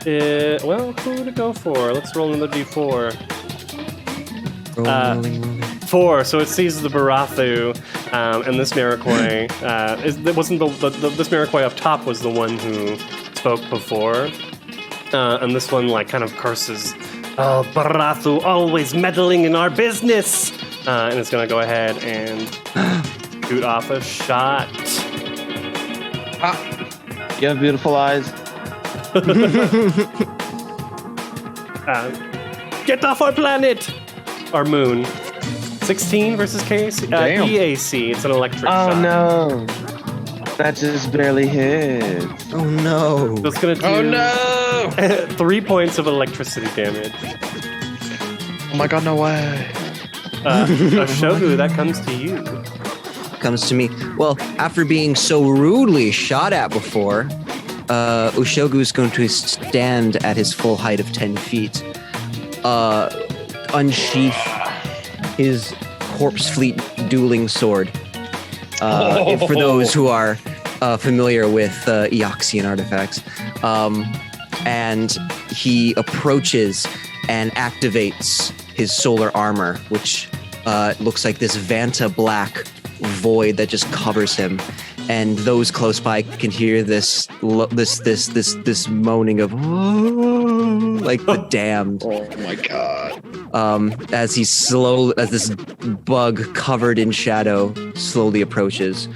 Well, who to go for? Let's roll another d4. Rolling. 4. So it sees the Barathu, and this Marikoi. It wasn't this Marikoi up top was the one who spoke before, and this one like kind of curses. Oh, Barathu, always meddling in our business! And it's gonna go ahead and shoot off a shot. You have beautiful eyes. Get off our planet! Our moon. 16 versus KAC? Damn. EAC. It's an electric Oh shot. no. That just barely hit. Oh no. So it's gonna do Oh no! 3 points of electricity damage. Oh my god, no way. Shogu, that comes to you. Comes to me. Well, after being so rudely shot at before, Ushogu is going to stand at his full height of 10 feet, unsheath his corpse fleet dueling sword. For those who are familiar with Eoxian artifacts. And he approaches and activates his solar armor, which looks like this Vanta black void that just covers him. And those close by can hear this moaning of like the damned. Oh my god. As this bug covered in shadow slowly approaches.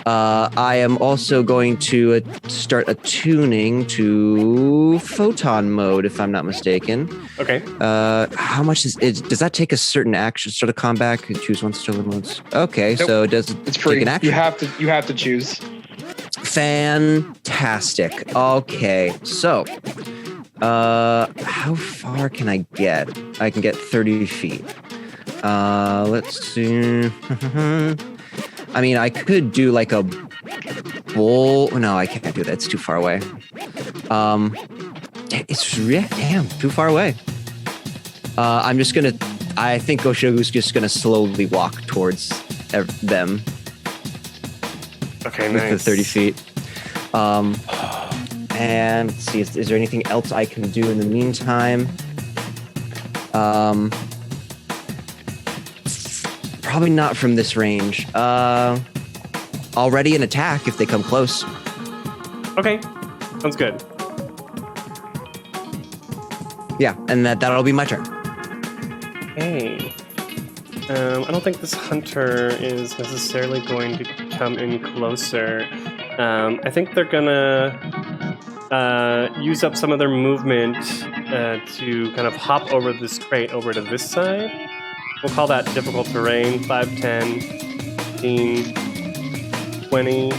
I am also going to start attuning to photon mode, if I'm not mistaken. Okay. How much is it? Does that take a certain action? Start a combat? Choose one stolen modes. Okay, Nope. so does it It's take free. an action? You have to choose. Fantastic. Okay, so how far can I get? I can get 30 feet. Let's see. I mean, I could do like a bull. No, I can't do that. It's too far away. It's damn too far away. I'm just gonna. I think Oshogu's just gonna slowly walk towards them. Okay, With nice. the 30 feet. And let's see, is there anything else I can do in the meantime? Probably not from this range. Already an attack if they come close. Okay, sounds good. Yeah, and that'll be my turn. Hey. I don't think this hunter is necessarily going to come in closer. I think they're gonna use up some of their movement to kind of hop over this crate over to this side. We'll call that difficult terrain. 5, 10, 15, 20,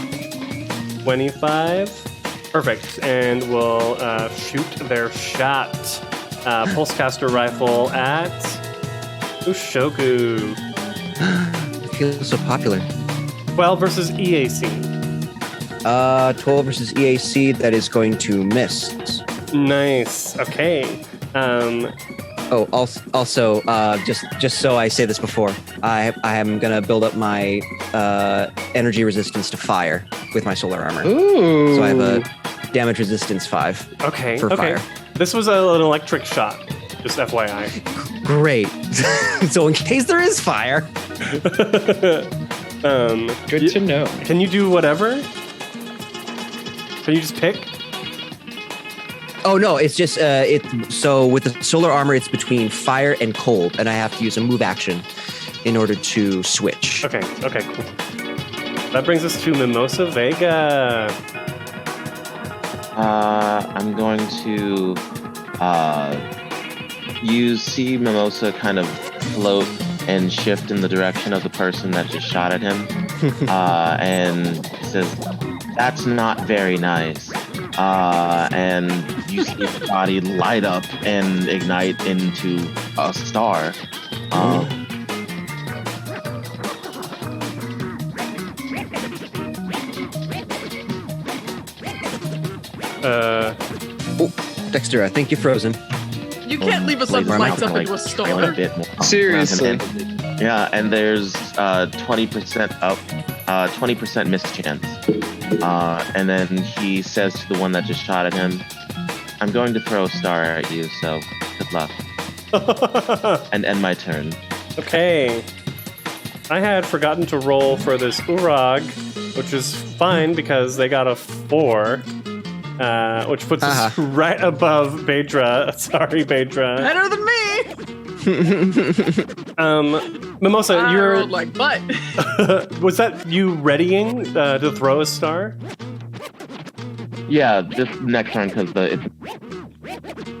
25. Perfect. And we'll shoot their shot. Pulsecaster rifle at Ushogu. It feels so popular. 12 versus EAC. 12 versus EAC, that is going to miss. Nice. Okay. Oh, also, just so I say this before, I am gonna build up my energy resistance to fire with my solar armor. Ooh. So I have a damage resistance 5 Okay. for okay. fire. This was an electric shot. Just FYI. Great. So in case there is fire, Good to know. Can you do whatever? Can you just pick? oh no, it's just so with the solar armor, it's between fire and cold, and I have to use a move action in order to switch. Okay, cool. That brings us to Mimosa Vega. I'm going to see Mimosa kind of float and shift in the direction of the person that just shot at him, and says, "That's not very nice." And you see his body light up and ignite into a star. Dexter, I think you're frozen. You can't leave us Like, on lights up like, into a a star. bit more. Seriously. Yeah, and there's 20% up, 20% mischance. And then he says to the one that just shot at him, I'm going to throw a star at you, so good luck. And end my turn. Okay. I had forgotten to roll for this Urag, which is fine because they got a 4, which puts us right above Baydra. Sorry, Baydra. Better than me. Mimosa, I you're rolled like butt. was that you readying to throw a star? Yeah, this next turn because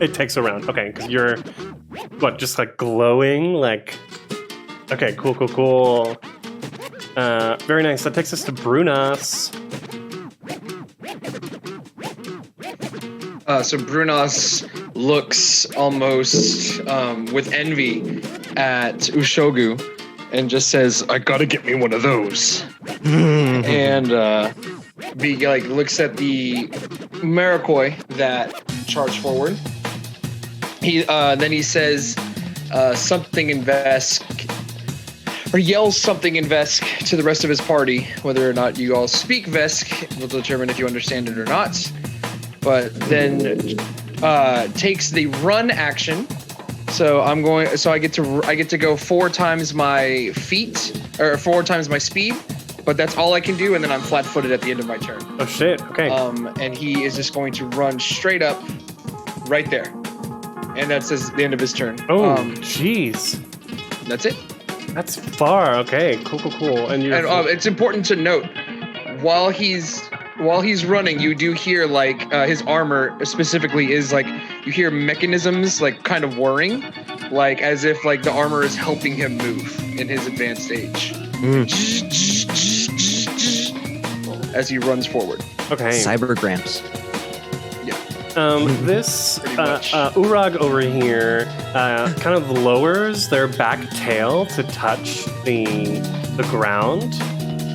It takes a round. Okay, because you're just like glowing, like. Okay, cool. Very nice. That takes us to Brunas. So Brunas looks almost with envy at Ushogu and just says, "I gotta get me one of those." And looks at the Marikoi that charge forward. Then he says something in Vesk, or yells something in Vesk to the rest of his party. Whether or not you all speak Vesk will determine if you understand it or not. But then takes the run action. So I get to go 4 times my feet, or 4 times my speed. But that's all I can do, and then I'm flat-footed at the end of my turn. Oh shit! Okay. And he is just going to run straight up, right there, and that's the end of his turn. Oh, jeez. That's it. That's far. Okay. Cool. And it's important to note, while he's running, you do hear like his armor specifically is like you hear mechanisms like kind of whirring, like as if like the armor is helping him move in his advanced stage. As he runs forward. Okay. Cybergrams. This Urag over here kind of lowers their back tail to touch the ground,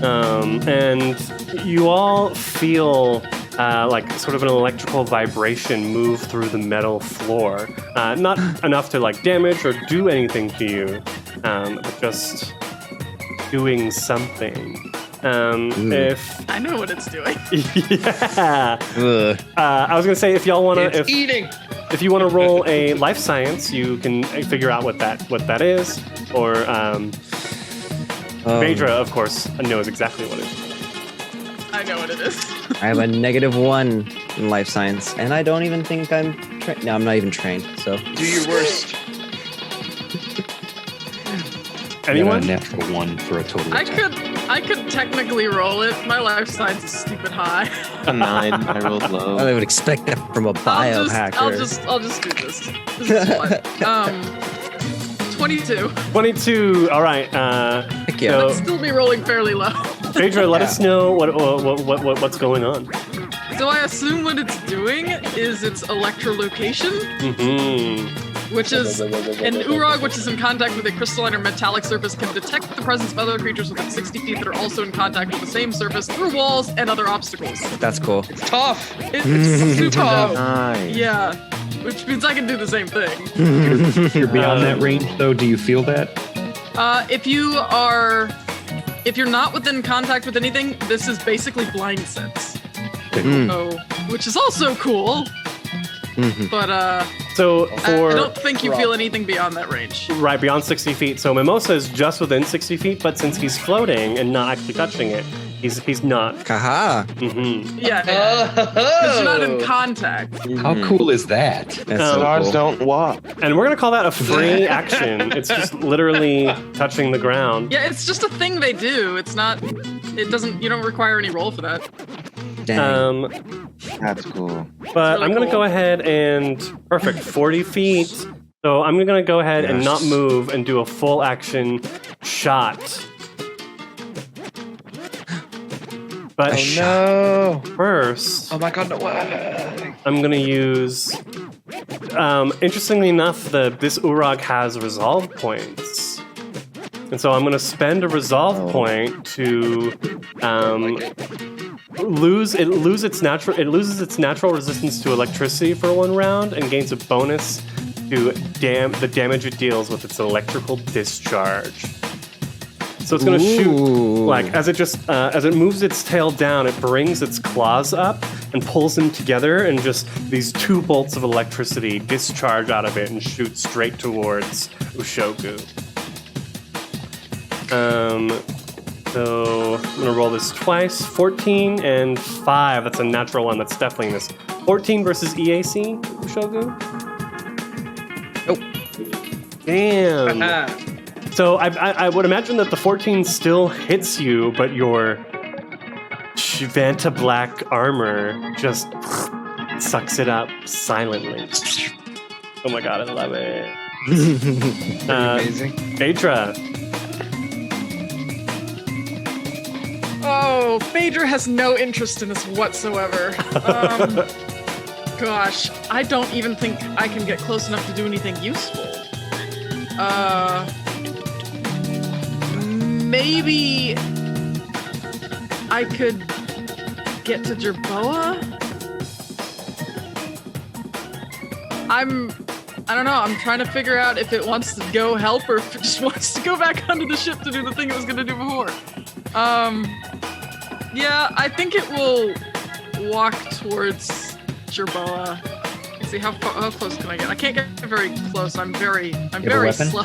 and you all feel like sort of an electrical vibration move through the metal floor. Not enough to like damage or do anything to you, but just doing something. If I know what it's doing. Yeah. I was gonna say if y'all wanna, if you wanna roll a life science, you can figure out what that is. Or Baydra, of course, knows exactly what it is. I know what it is. I have a -1 in life science, and I don't even think I'm trained. No, I'm not even trained. So do your worst. Anyone? A natural 1 for a total attack. I could technically roll it. My life science is stupid high. a 9. I rolled low. I would expect that from a biohacker. I'll just do this. This is fun. 22. 22. All right. Heck yeah. I'd still be rolling fairly low. Baydra, let us know what's going on. So I assume what it's doing is its electrolocation. Mm-hmm. Which is an Urag, which is in contact with a crystalline or metallic surface, can detect the presence of other creatures within 60 feet that are also in contact with the same surface through walls and other obstacles. That's cool. It's tough. It's super tough. Nice. Yeah, which means I can do the same thing. You're beyond that range, though. Do you feel that? If you're not within contact with anything, this is basically blind sense. So, which is also cool. But so for I don't think you feel anything beyond that range. Right, beyond 60 feet. So Mimosa is just within 60 feet, but since he's floating and not actually touching it, he's not. Haha. Mm-hmm. Yeah, because you're not in contact. How cool is that? That's so Stars cool. don't walk. And we're gonna call that a free action. It's just literally touching the ground. Yeah, it's just a thing they do. It's not. It doesn't. You don't require any roll for that. Dang. That's cool. But really I'm gonna cool. go ahead and perfect 40 feet. So I'm gonna go ahead and not move and do a full action shot. But No. first, Oh my god, no way. I'm gonna use. Interestingly enough, this Urag has resolve points, and so I'm gonna spend a resolve point to loses its natural resistance to electricity for 1 round and gains a bonus to the damage it deals with its electrical discharge. So it's gonna shoot, like, as it moves its tail down, it brings its claws up and pulls him together, and just these 2 bolts of electricity discharge out of it and shoot straight towards Ushogu. So I'm gonna roll this twice. 14 and 5. That's a natural one. That's definitely a miss. 14 versus EAC, Ushogu? Nope. Damn. So I would imagine that the 14 still hits you, but your Vanta Black armor just sucks it up silently. Oh my god, I love it. Amazing. Phaedra. Oh, Phaedra has no interest in this whatsoever. Gosh, I don't even think I can get close enough to do anything useful. Maybe I could get to Jerboa? I don't know, I'm trying to figure out if it wants to go help or if it just wants to go back onto the ship to do the thing it was gonna do before. Yeah, I think it will walk towards Jerboa. Let's see, how close can I get? I can't get very close. I'm very slow.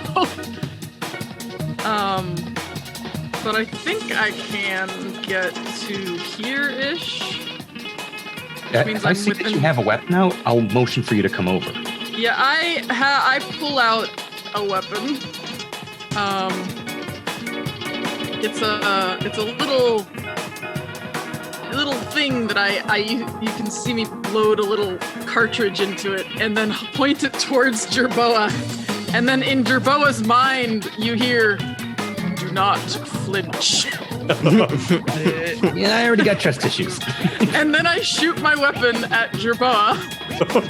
But I think I can get to here-ish. I see that you have a weapon now. I'll motion for you to come over. Yeah, I pull out a weapon. It's a little thing that you can see me load a little cartridge into it and then point it towards Jerboa. And then in Jerboa's mind, you hear, "Do not flinch." Yeah, I already got trust issues. And then I shoot my weapon at Jerboa.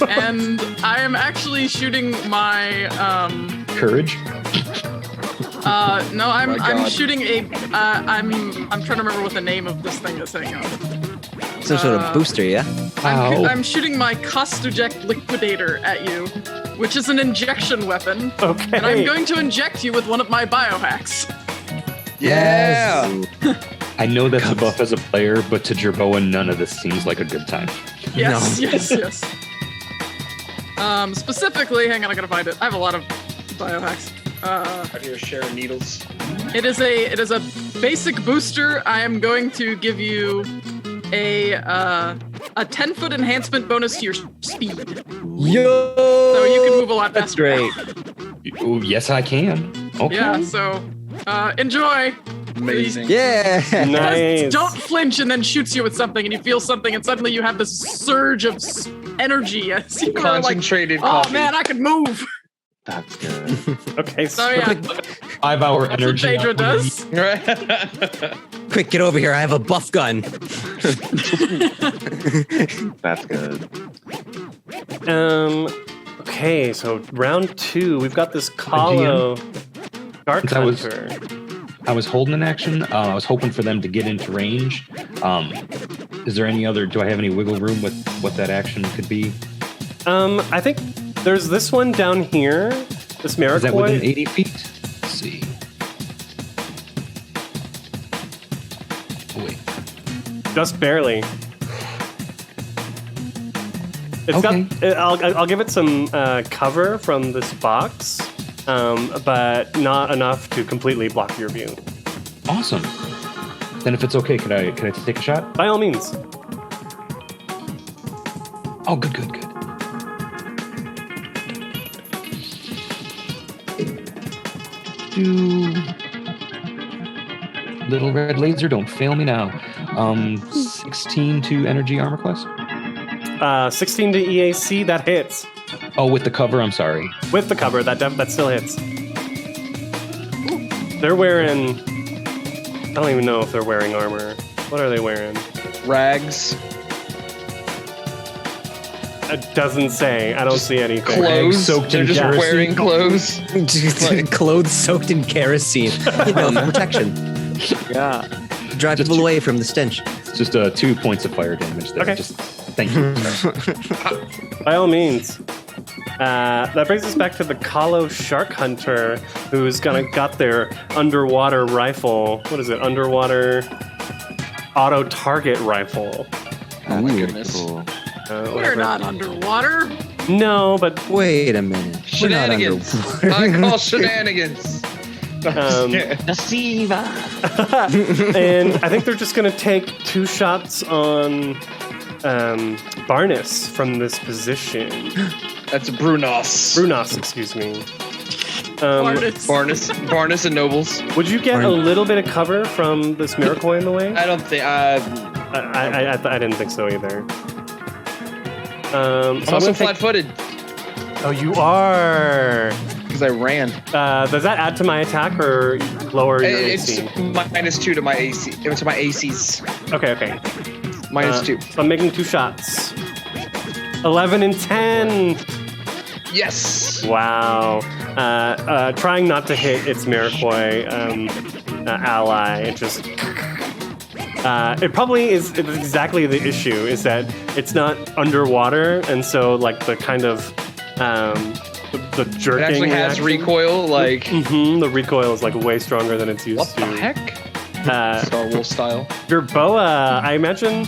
And I am actually shooting my Courage? No, I'm shooting I'm trying to remember what the name of this thing is. Hang on. Some sort of booster, yeah? I'm shooting my Costuject Liquidator at you, which is an injection weapon. Okay. And I'm going to inject you with one of my biohacks. Yeah. I know that's a buff as a player, but to Jerboa, none of this seems like a good time. Yes, yes. Specifically, hang on, I gotta find it. I have a lot of biohacks. Out here sharing needles. It is a basic booster. I am going to give you a 10-foot enhancement bonus to your speed. Yo! So you can move a lot That's faster. great. Oh, yes, I can. Okay. Yeah, so enjoy. Amazing. Yeah! Nice. Don't flinch and then shoots you with something and you feel something and suddenly you have this surge of energy as you are like, Concentrated oh coffee. man, I can move. That's good. Okay, So yeah, 5-hour that's what energy. Phaedra does. Quick, get over here. I have a buff gun. That's good. Okay, so round 2, we've got this Kahlo Dark Since I was- Hunter. I was holding an action. I was hoping for them to get into range. Is there any other? Do I have any wiggle room with what that action could be? I think there's this one down here. This Is that within Maricoid. 80 feet? Let's see. Oh, wait. Just barely. It's Okay. got. I'll give it some cover from this box, but not enough to completely block your view. Awesome. Then, if it's okay, can I take a shot? By all means. Oh, good. Little red laser, don't fail me now. 16 to energy armor class. 16 to EAC, that hits. Oh, with the cover, I'm sorry. With the cover, that still hits. They're wearing. I don't even know if they're wearing armor. What are they wearing? Rags. It doesn't say. I don't see anything. Clothes. soaked They're in just kerosene. wearing clothes. Clothes soaked in kerosene. You know, for protection. Yeah. Drive Just people two- away from the stench. It's just 2 points of fire damage there. Okay. Just thank you. By all means. That brings us back to the Kahlo Shark Hunter, who's got their underwater rifle. What is it? Underwater auto target rifle. Oh my goodness. Cool. We're whatever. not underwater. No, but Wait a minute. We're not Shenanigans. underwater. I call shenanigans. Deceiver. and I think they're just going to take 2 shots on Barnes from this position. That's Brunos. Brunos, excuse me. Artists. Barnes and Nobles. Would you get a little bit of cover from this Miracoy in the way? I don't think. I didn't think so either. So I'm also flat-footed Oh, you are. because I ran. Does that add to my attack or lower your It's AC? -2 to my AC. To my ACs. Okay. -2. So I'm making 2 shots. 11 and 10. Yes. Wow. Trying not to hit its Miracoy ally. It just. It probably is exactly the issue, is that it's not underwater, and so like the kind of the jerking. It actually has reaction. recoil. Like The recoil is like way stronger than it's used what to. the heck? Star Wars style. Your boa, I imagine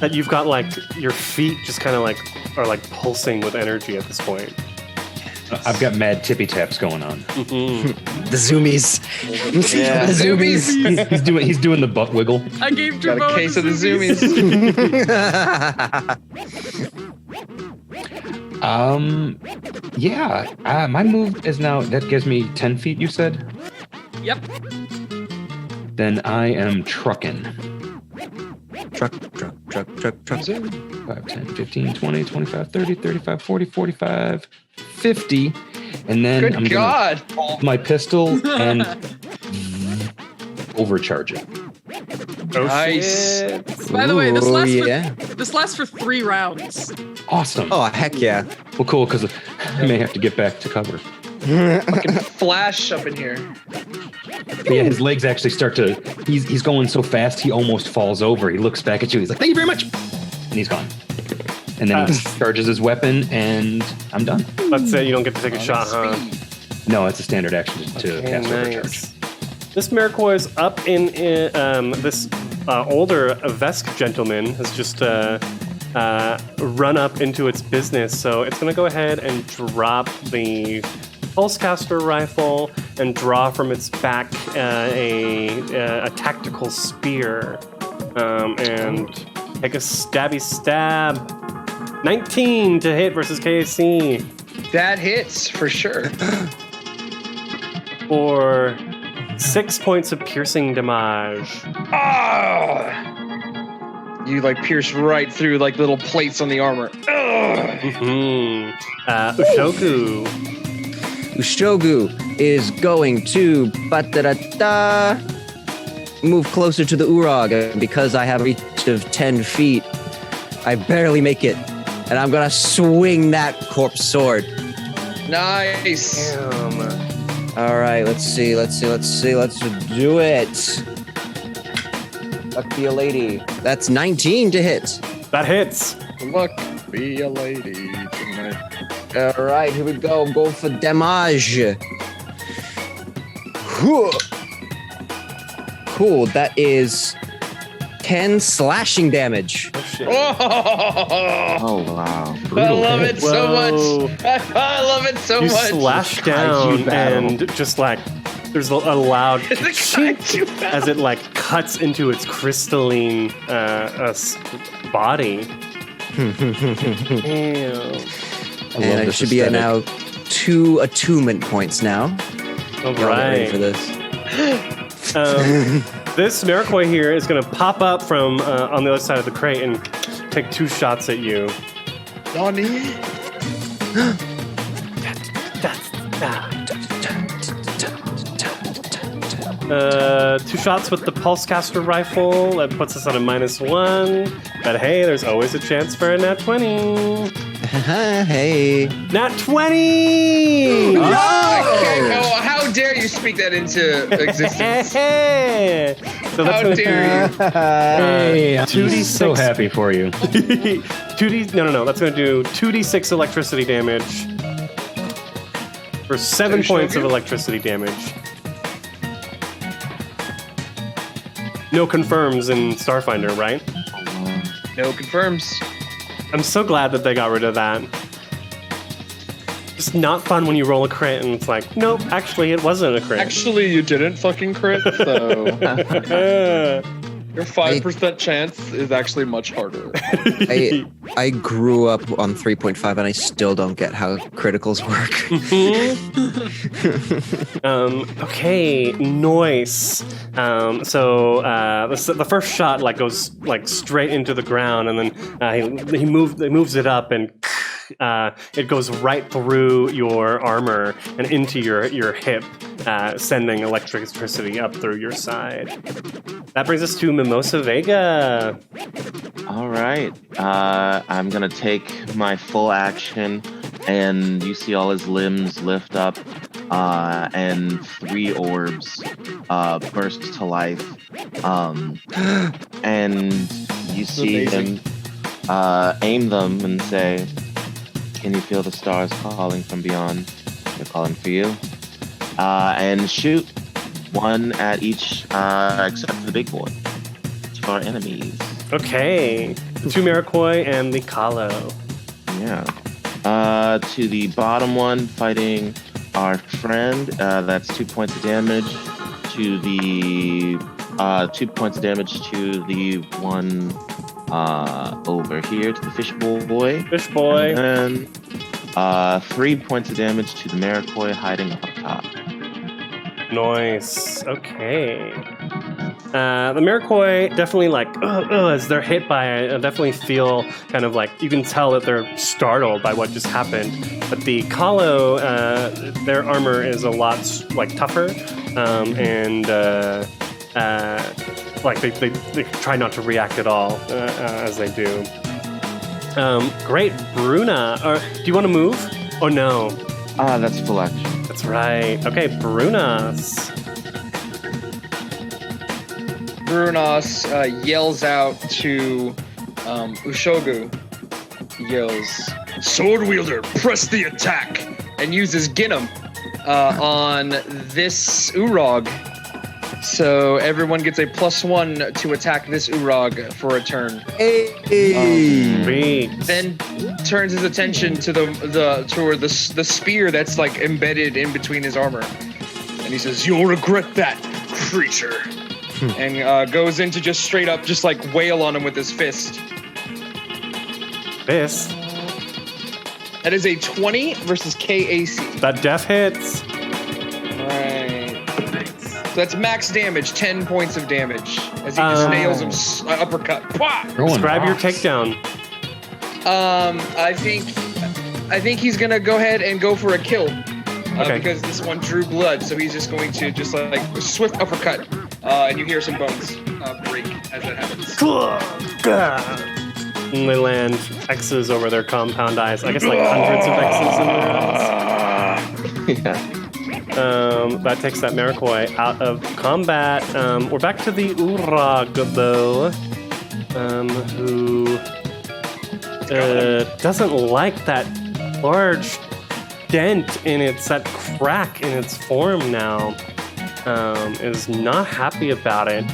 that you've got like your feet just kind of like are like pulsing with energy at this point. I've got mad tippy taps going on. The zoomies. Yeah. The zoomies. He's doing the butt wiggle. I gave Got Jerbo a case of the zoomies. Yeah. My move is now, that gives me 10 feet, you said? Yep. Then I am trucking. Truck. 5, 10, 15, 20, 25, 30, 35, 40, 45, 50. And then Good I'm God. gonna hold my pistol and overcharge it. Oh, Nice. shit. By the way, this Ooh, lasts yeah. this lasts for 3 rounds. Awesome. Oh, heck yeah. Well, cool, because I may have to get back to cover. Fucking flash up in here. But yeah, his legs actually start to. He's going so fast, he almost falls over. He looks back at you. He's like, "Thank you very much," and he's gone. And then he charges his weapon, and I'm done. That's it. You don't get to take a shot, huh? No, it's a standard action to cast overcharge. This Miracoy is up in this older Vesk gentleman has just run up into its business, so it's going to go ahead and drop the pulsecaster rifle and draw from its back a tactical spear and take a stabby stab. 19 to hit versus KAC That hits for sure. for 6 points of piercing damage. Oh! You like pierce right through like little plates on the armor. Ushoku. Ushogu is going to move closer to the Urag, and because I have a reach of 10 feet, I barely make it. And I'm gonna swing that corpse sword. Nice. All right, let's see. Let's do it. Luck be a lady. That's 19 to hit. That hits. Look, be a lady tonight. All right, here we go. I'm going for damage. Cool. That is 10 slashing damage. Oh, shit. Oh, wow. I love it so Whoa. much. I love it so You much. slash down and just like there's a loud It's a kaiju battle. as it like cuts into its crystalline body. Damn. And I should be at now 2 attunement points now. All Y'all get ready right. for this. This Miracoy here is going to pop up from on the other side of the crate and take 2 shots at you. Donnie. 2 shots with the pulsecaster rifle. That puts us at a -1. But hey, there's always a chance for a nat 20. Hey. Nat 20! Okay, oh, how dare you speak that into existence? Hey! So that's How gonna dare you? Hey, I'm 2d6. so happy for you. 2d no. That's gonna do 2d6 electricity damage for 7 points of electricity damage. No confirms in Starfinder, right? No confirms. I'm so glad that they got rid of that. It's not fun when you roll a crit and it's like, nope, actually it wasn't a crit. Actually, you didn't fucking crit, so your 5% chance is actually much harder. I grew up on 3.5 and I still don't get how criticals work. Okay, noise. The first shot like goes like straight into the ground, and then he moves it up, and it goes right through your armor and into your hip, sending electricity up through your side. That brings us to Mimosa Vega. All right. I'm going to take my full action, and you see all his limbs lift up, and 3 orbs burst to life. And you see him aim them and say, "Can you feel the stars calling from beyond? They're calling for you." And shoot 1 at each, except for the big boy. To our enemies. Okay. The 2 Marikoi and the Kalo. Yeah. To the bottom one, fighting our friend. That's 2 points of damage. To the 2 points of damage to the one over here, to the fish boy. Fish boy. And then 3 points of damage to the Marikoi hiding up top. Nice. Okay. The Marikoi definitely as they're hit by it, definitely feel kind of like, you can tell that they're startled by what just happened. But the Kalo, their armor is a lot tougher, and they try not to react at all as they do. Great, Bruna. Do you want to move? Oh no. That's full action. That's right. Okay, Brunas. Brunas yells out to Ushogu. He yells, "Sword wielder, press the attack!" and uses Ginham on this Urog. So everyone gets a +1 to attack this Urog for a turn. Then turns his attention to the spear that's like embedded in between his armor, and he says, "You'll regret that, creature." And goes into just straight up, just like wail on him with his fist. Fist? That is a 20 versus KAC. That def hits. Right. So that's max damage, 10 points of damage. As he just nails him, uppercut. Describe your takedown. I think he's gonna go ahead and go for a kill. Okay. Because this one drew blood, so he's just going to just like swift uppercut. And you hear some bones break as that happens. And they land X's over their compound eyes. I guess like hundreds of X's in their eyes. That takes that Marikoi out of combat. We're back to the Urag, though, who doesn't like that large dent in that crack in its form now. Is not happy about it.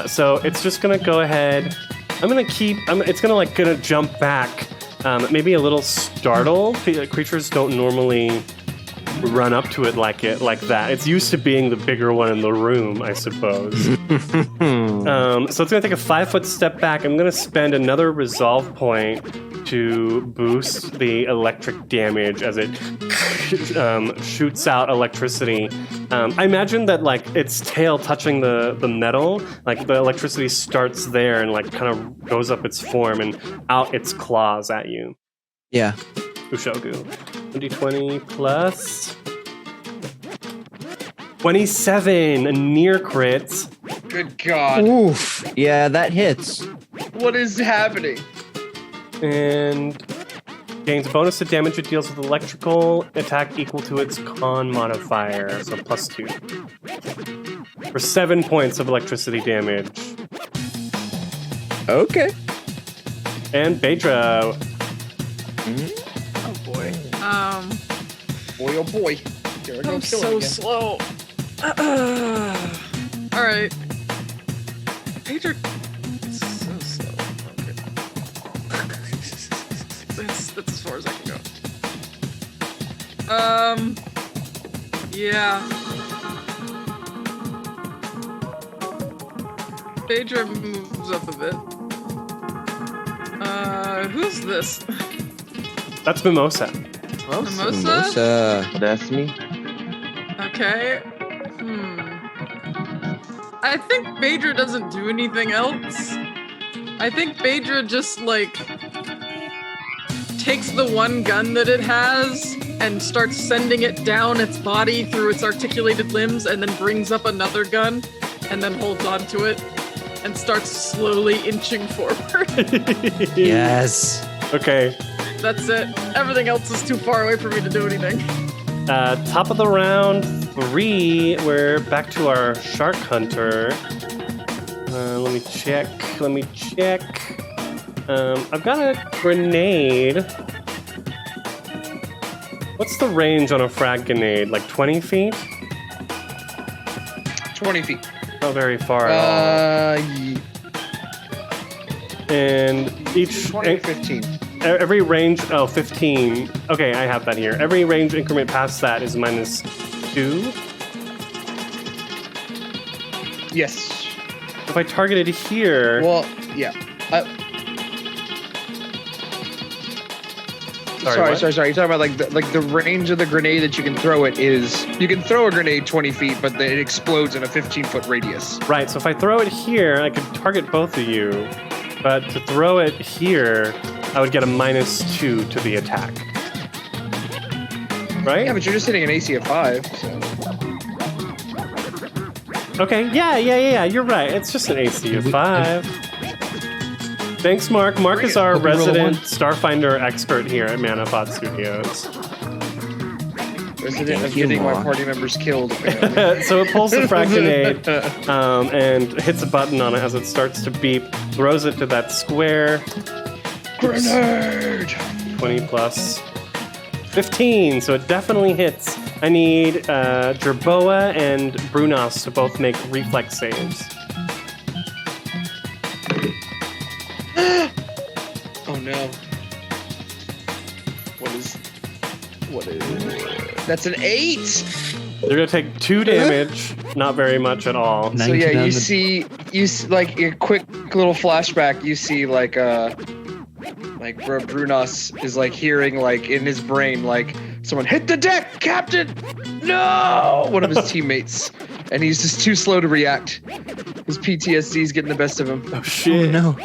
So it's just gonna go ahead. It's gonna jump back. Maybe a little startled. Creatures don't normally run up to it like that. It's used to being the bigger one in the room, I suppose. So it's gonna take a 5-foot step back. I'm gonna spend another resolve point to boost the electric damage as it shoots out electricity. I imagine that its tail touching the metal, the electricity starts there and kind of goes up its form and out its claws at you. Yeah. Ushogu. 20 plus 27, a near crit. Good God. Oof. Yeah, that hits. What is happening? And gains a bonus to damage it deals with electrical attack equal to its con modifier, so +2. For 7 points of electricity damage. Okay. And Bedra. Oh boy. Boy, oh boy. Here I go I'm killing so again. slow. All right. Pedro. So slow. Okay. That's as far as I can go. Yeah. Phaedra moves up a bit. Who's this? That's Mimosa. Mimosa? That's me. Okay. I think Phaedra doesn't do anything else. I think Phaedra just, like, takes the one gun that it has and starts sending it down its body through its articulated limbs and then brings up another gun and then holds on to it and starts slowly inching forward. Yes. Okay. That's it. Everything else is too far away for me to do anything. Top of the round 3, we're back to our shark hunter. Let me check. I've got a grenade. What's the range on a frag grenade? Like 20 feet? 20 feet. Not very far at all. And each 20 to 15. every range, 15. Okay, I have that here. Every range increment past that is -2. Yes. If I target it here, Well, yeah. Sorry. You're talking about like the range of the grenade that you can throw it is you can throw a grenade 20 feet, but then it explodes in a 15-foot radius. right, so if I throw it here, I could target both of you. But to throw it here, I would get a -2 to the attack. Right? Yeah, but you're just hitting an AC of 5. So. Okay, yeah, you're right. It's just an AC of 5. Thanks, Mark. Mark is our Hope you roll a resident one. Starfinder expert here at Manapod Studios. Resident of Thank you, getting my Mark. party members killed, apparently. So it pulls the frag grenade and hits a button on it as it starts to beep, throws it to that square. Grenade! 20 plus 15, so it definitely hits. I need Jerboa and Brunos to both make reflex saves. Oh no. What is That's an 8! They're gonna take 2 damage, not very much at all. So yeah, you see like a quick little flashback, you see like Brunos is like hearing like in his brain like someone hit the deck, Captain! No! One of his teammates. And he's just too slow to react. His PTSD is getting the best of him. Oh shit. No.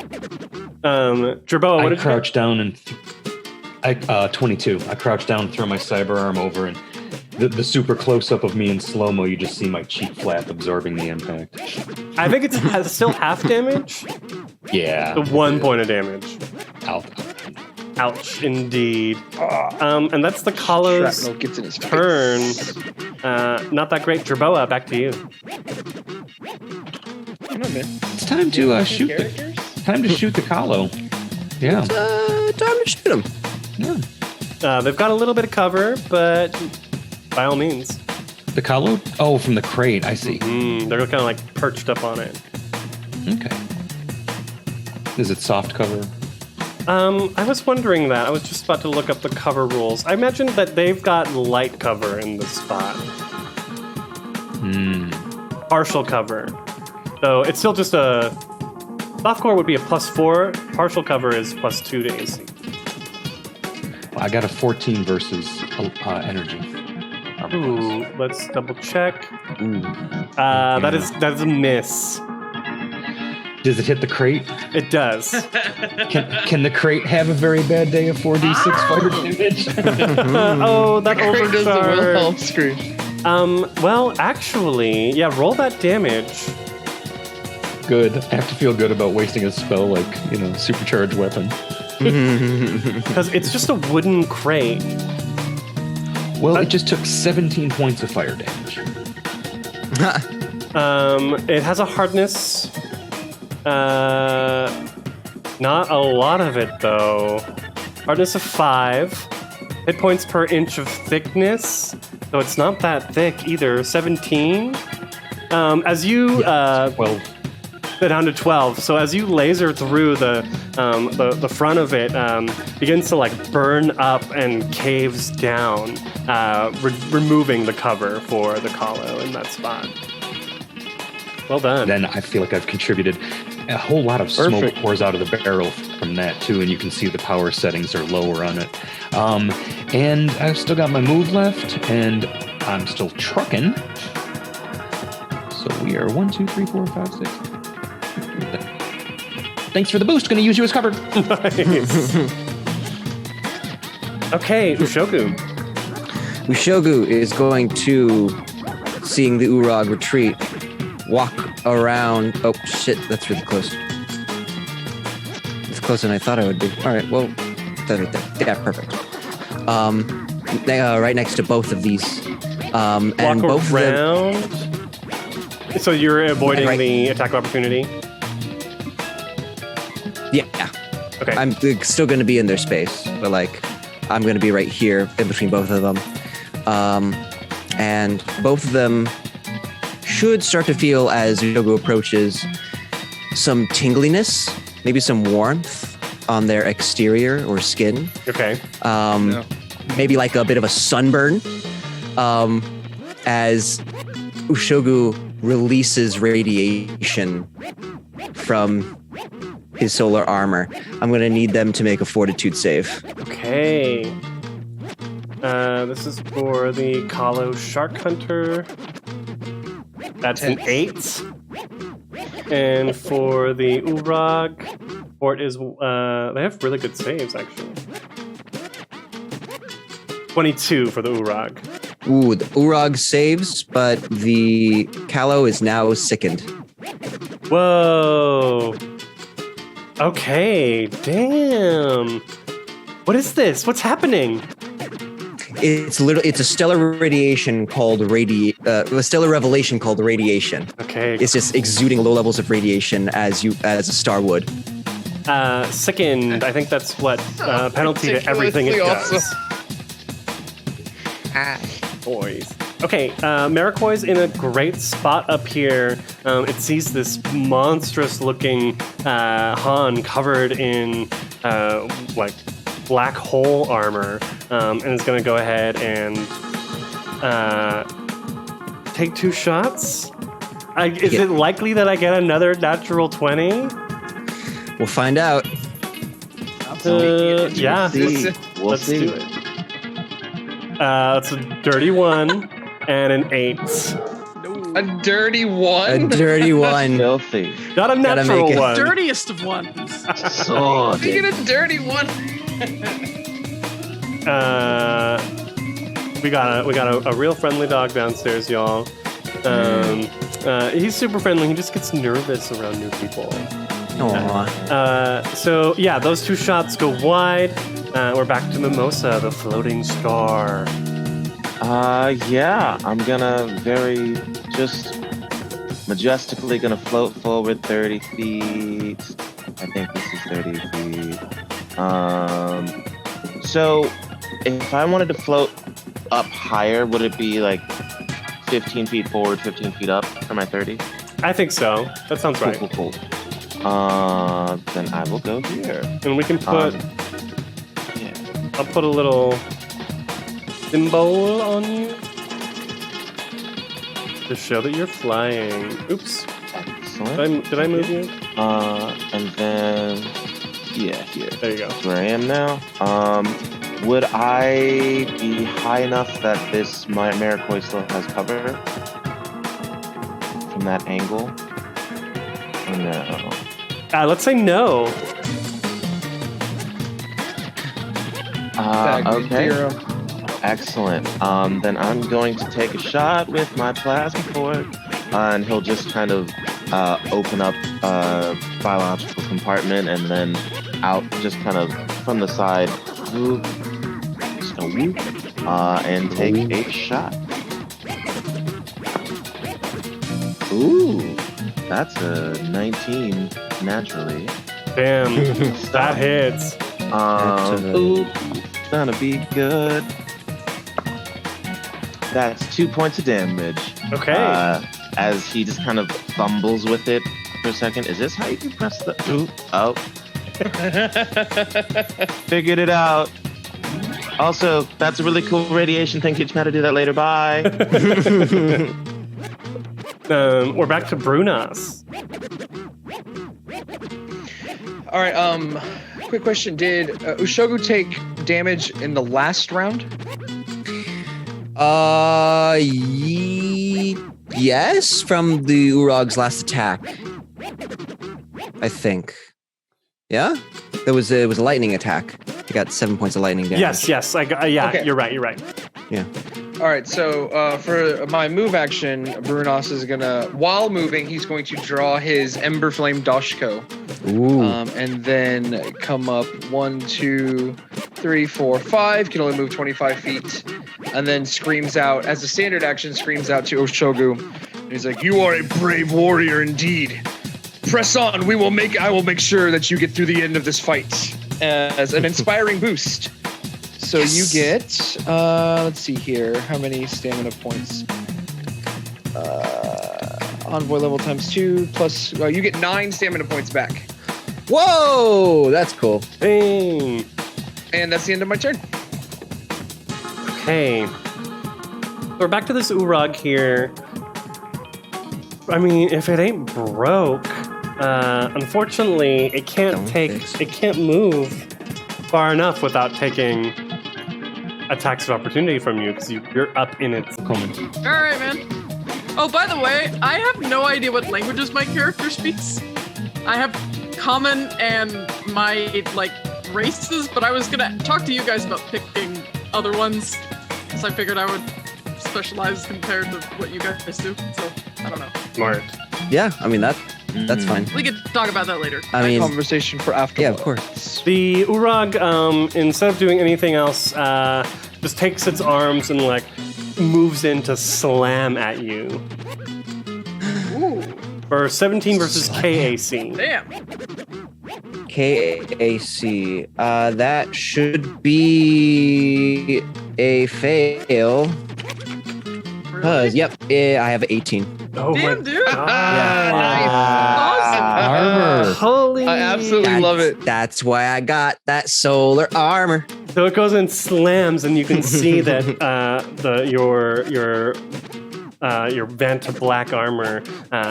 Jerboa, what I did crouch down and 22. I crouch down and throw my cyber arm over, and the super close up of me in slow mo. You just see my cheek flap absorbing the impact. I think it's still half damage. Yeah. The 1 point of damage. Out. Ouch, indeed. And that's the Kalo's Shrapnel gets in his turn. face. Not that great. Jerboa, back to you. I don't know, man. It's time to shoot the. Characters? Time to shoot the Kalo. Yeah. Time to shoot him. Yeah. They've got a little bit of cover, but by all means. The Kalo? Oh, from the crate. I see. They're kind of like perched up on it. Okay. Is it soft cover? I was wondering that. I was just about to look up the cover rules. I imagine that they've got light cover in this spot. Partial cover. So it's still just a... Softcore would be a +4. Partial cover is +2 to AC. I got a 14 versus energy. Ooh, let's double check. Ooh. That is a miss. Does it hit the crate? It does. Can the crate have a very bad day of 4d6 fighter damage? Oh, that Crate does the Wilhelm overcharge. scream. Well, actually, yeah, roll that damage. Good. I have to feel good about wasting a spell like, supercharged weapon. Because it's just a wooden crate. Well, it just took 17 points of fire damage. It has a hardness. Not a lot of it, though. Hardness of 5. Hit points per inch of thickness. So it's not that thick either. 17. As you... 12. down to 12. So as you laser through the front of it, begins to like burn up and caves down, removing the cover for the collo in that spot. Well done. Then I feel like I've contributed. A whole lot of smoke pours out of the barrel from that too, and you can see the power settings are lower on it. And I've still got my move left, and I'm still trucking. So we are 1, 2, 3, 4, 5, 6. Thanks for the boost. Going to use you as cover. Nice. Okay, Ushogu. Ushogu is going to, seeing the Urag retreat, walk around. Oh shit, that's really close. It's closer than I thought I would be. All right, well, that's right there. Yeah, perfect. Right next to both of these. And Walk both around. of them. So you're avoiding the attack of opportunity? Yeah. Okay. I'm still going to be in their space, but like, I'm going to be right here in between both of them. And both of them should start to feel, as Yogo approaches, some tingliness, maybe some warmth on their exterior or skin. Okay. Maybe like a bit of a sunburn, as Ushogu releases radiation from his solar armor. I'm going to need them to make a fortitude save. Okay. This is for the Kahlo Shark Hunter. That's an 8. And for the Urag, Fort is they have really good saves actually. 22 for the Urag. Ooh, the Urag saves, but the Kahlo is now sickened. Whoa. Okay, damn. What is this? What's happening? It's a stellar radiation called a stellar revelation called radiation. Okay. It's just exuding low levels of radiation as a star would. Sickened. I think that's what penalty to everything it does. Boys. Okay, Marikoi's in a great spot up here. It sees this monstrous-looking Han covered in like black hole armor, and is going to go ahead and take 2 shots. Is it likely that I get another natural 20? We'll find out. Yeah, We'll see. do it. It's a dirty 1 and an 8. A dirty 1? A dirty 1. Filthy. Not a Gotta natural make it. 1. Dirtiest of ones. So You get a dirty 1. We got a real friendly dog downstairs, y'all. He's super friendly. He just gets nervous around new people. Aww. So yeah, those 2 shots go wide. We're back to Mimosa, the floating star. Yeah, I'm gonna just majestically gonna float forward 30 feet. I think this is 30 feet. So if I wanted to float up higher, would it be like 15 feet forward, 15 feet up for my 30? I think so. That sounds right. Cool. Then I will go here. And we can put... I'll put a little symbol on you to show that you're flying. Oops. Excellent. Did I move you? And then... Yeah, here. There you go. That's where I am now. Would I be high enough that this Marikoi still has cover from that angle? Or no? Let's say no. Okay. Excellent. Then I'm going to take a shot with my plasma port, and he'll just kind of open up a biological compartment, and then out, just kind of from the side, whoop, just a whoop, and take a shot. Ooh, that's a 19 naturally. Damn, that hits. Ooh, gonna be good. That's 2 points of damage. Okay. As he just kind of fumbles with it for a second. Is this how you press the... Ooh, oh. Figured it out. Also, that's a really cool radiation thing. Teach me how to do that later. Bye. We're back to Brunas. All right. Quick question: did Ushogu take damage in the last round? Yes, from the Urog's last attack. I think. Yeah, it was a lightning attack. He got 7 points of lightning damage. Yes. Okay. You're right. Yeah. All right. So for my move action, Brunos is gonna, while moving, he's going to draw his Ember Flame Doshko. Ooh. And then come up 1, 2, 3, 4, 5. Can only move 25 feet. And then screams out, as a standard action, screams out to Oshogu. And he's like, "You are a brave warrior indeed. Press on. I will make sure that you get through the end of this fight." As an inspiring boost. So you get, let's see here, how many stamina points? Envoy level times 2 plus, you get 9 stamina points back. Whoa, that's cool. Dang. And that's the end of my turn. Okay. We're back to this Urog here. I mean, if it ain't broke, unfortunately, it can't move far enough without taking attacks of opportunity from you because you're up in its command. All right, man. Oh, by the way, I have no idea what languages my character speaks. I have common and my races, but I was gonna talk to you guys about picking other ones, so I figured I would specialize compared to what you guys do. So I don't know. Smart. Yeah, I mean that's fine. We could talk about that later. I mean, Conversation for after. yeah, of course. The Urog, instead of doing anything else, just takes its arms and moves in to slam at you. Ooh, For 17 versus KAC. damn. KAC. That should be a fail. Really? Yep, I have 18. Oh Damn, my dude. Nice. Awesome. Holy! I absolutely love it. That's why I got that solar armor. So it goes and slams, and you can see that your Vanta black armor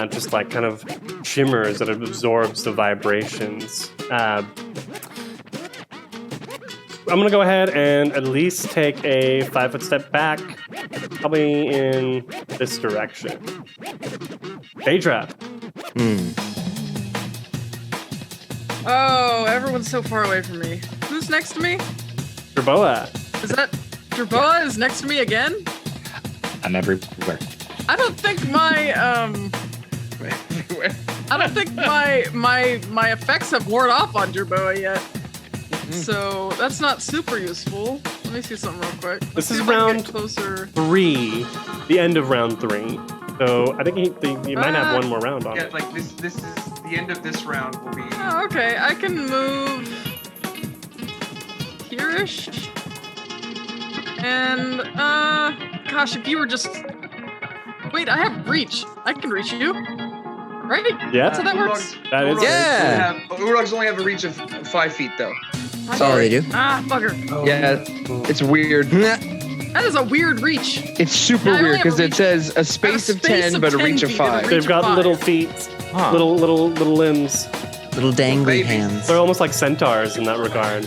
just kind of shimmers and it absorbs the vibrations. I'm gonna go ahead and at least take a 5-foot step back, probably in this direction. Daedra. Oh, everyone's so far away from me. Who's next to me? Jerboa. Is that Jerboa is next to me again? I'm everywhere. I don't think my my effects have worn off on Jerboa yet. So that's not super useful. Let me see something real quick. This See is if I can round get closer. 3, the end of round 3. So I think you might have one more round on Yeah, it. this is the end of this round will be. Oh, okay. I can move here-ish. And gosh, if you were just wait, I have reach. I can reach you. Right? Yeah. That's how that works. That is Urogs only have a reach of 5 feet though. That's all they do. Ah, bugger. Yeah, it's weird. That is a weird reach. It's super Yeah, I only weird have because a it reach- says a space of 10 but a 10 reach of feet and a 5. reach They've got of 5. little feet, Huh. little limbs. Little dangly Babies. hands. They're almost like centaurs in that regard.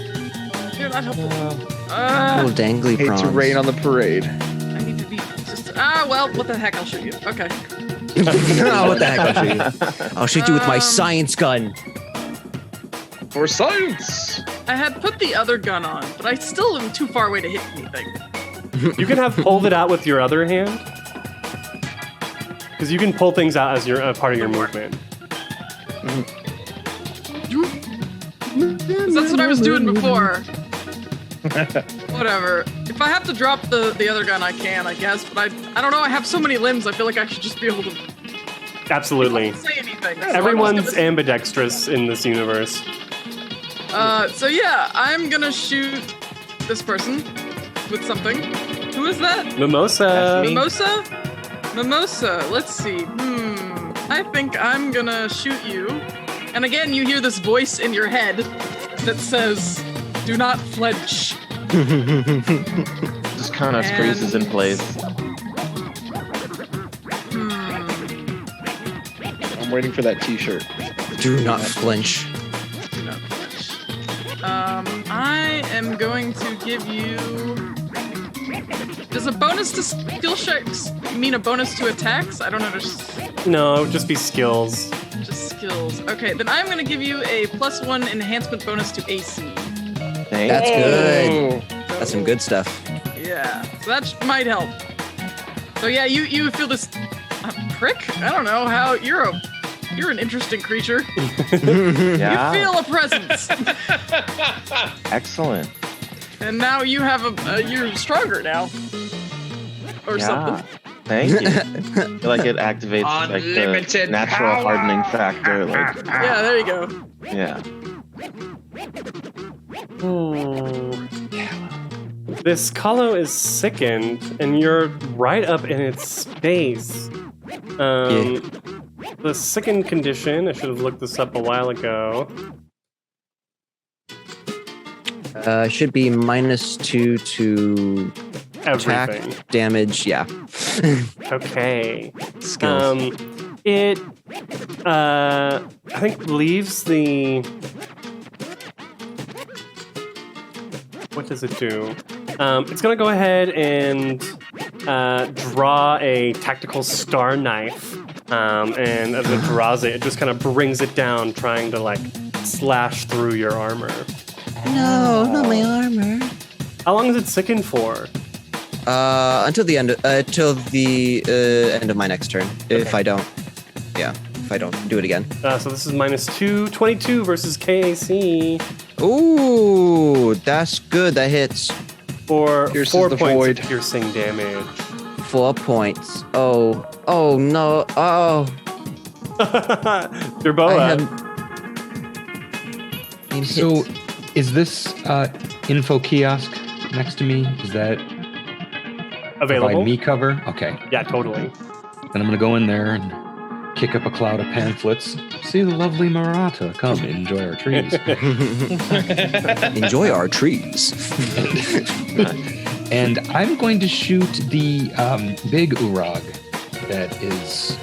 You're not helpful. Little dangly Hate prawns. to rain on the parade. I need to be just well, what the heck, I'll shoot you. Okay. Oh, what the heck? I'll shoot you. I'll shoot you with my science gun. For science! I had put the other gun on, but I still am too far away to hit anything. You can have pulled it out with your other hand. Because you can pull things out as your part of your movement. 'Cause that's what I was doing before. Whatever. If I have to drop the other gun, I can, I guess. But I don't know. I have so many limbs. I feel like I should just be able to Absolutely. say anything. So Everyone's ambidextrous in this universe. So yeah, I'm gonna shoot this person with something. Who is that? Mimosa. That's me. Mimosa? Mimosa. Let's see. I think I'm gonna shoot you. And again, you hear this voice in your head that says, "Do not flinch." Just kind of freezes in place. I'm waiting for that T-shirt. Do not flinch. Do not flinch. I am going to give you. Does a bonus to skill checks mean a bonus to attacks? I don't understand. No, it would just be skills. Just skills. Okay, then I'm going to give you a +1 enhancement bonus to AC. Thank That's you. good. That's some good stuff. Yeah, so that might help. So yeah, you feel this prick? I don't know how you're an interesting creature. Yeah. You feel a presence, Excellent. and now you have you're stronger now, or something. Thank you. I feel like it activates like the Unlimited natural power. hardening factor. Like, Yeah, there you go. yeah. This Kalo is sickened, and you're right up in its face. The sickened condition, I should have looked this up a while ago. Should be -2 to attack, Everything. damage. Yeah. Okay. Skills. It, I think leaves the... What does it do? It's going to go ahead and draw a tactical star knife. And as it draws it, it just kind of brings it down, trying to, like, slash through your armor. No, not my armor. How long is it sickened for? Until the end. Till the end of my next turn. If I don't do it again. So this is -2, 22 versus KAC Ooh, that's good. That hits. for Pierces 4 the points void. of piercing damage. 4 points. Oh no. Oh. Your boa. I have. been hit. So, is this info kiosk next to me? Is that Available? provide me cover? Okay. Yeah, totally. Then I'm going to go in there and kick up a cloud of pamphlets. See the lovely Marata. Come, enjoy our trees. Enjoy our trees. And I'm going to shoot the big Urag that is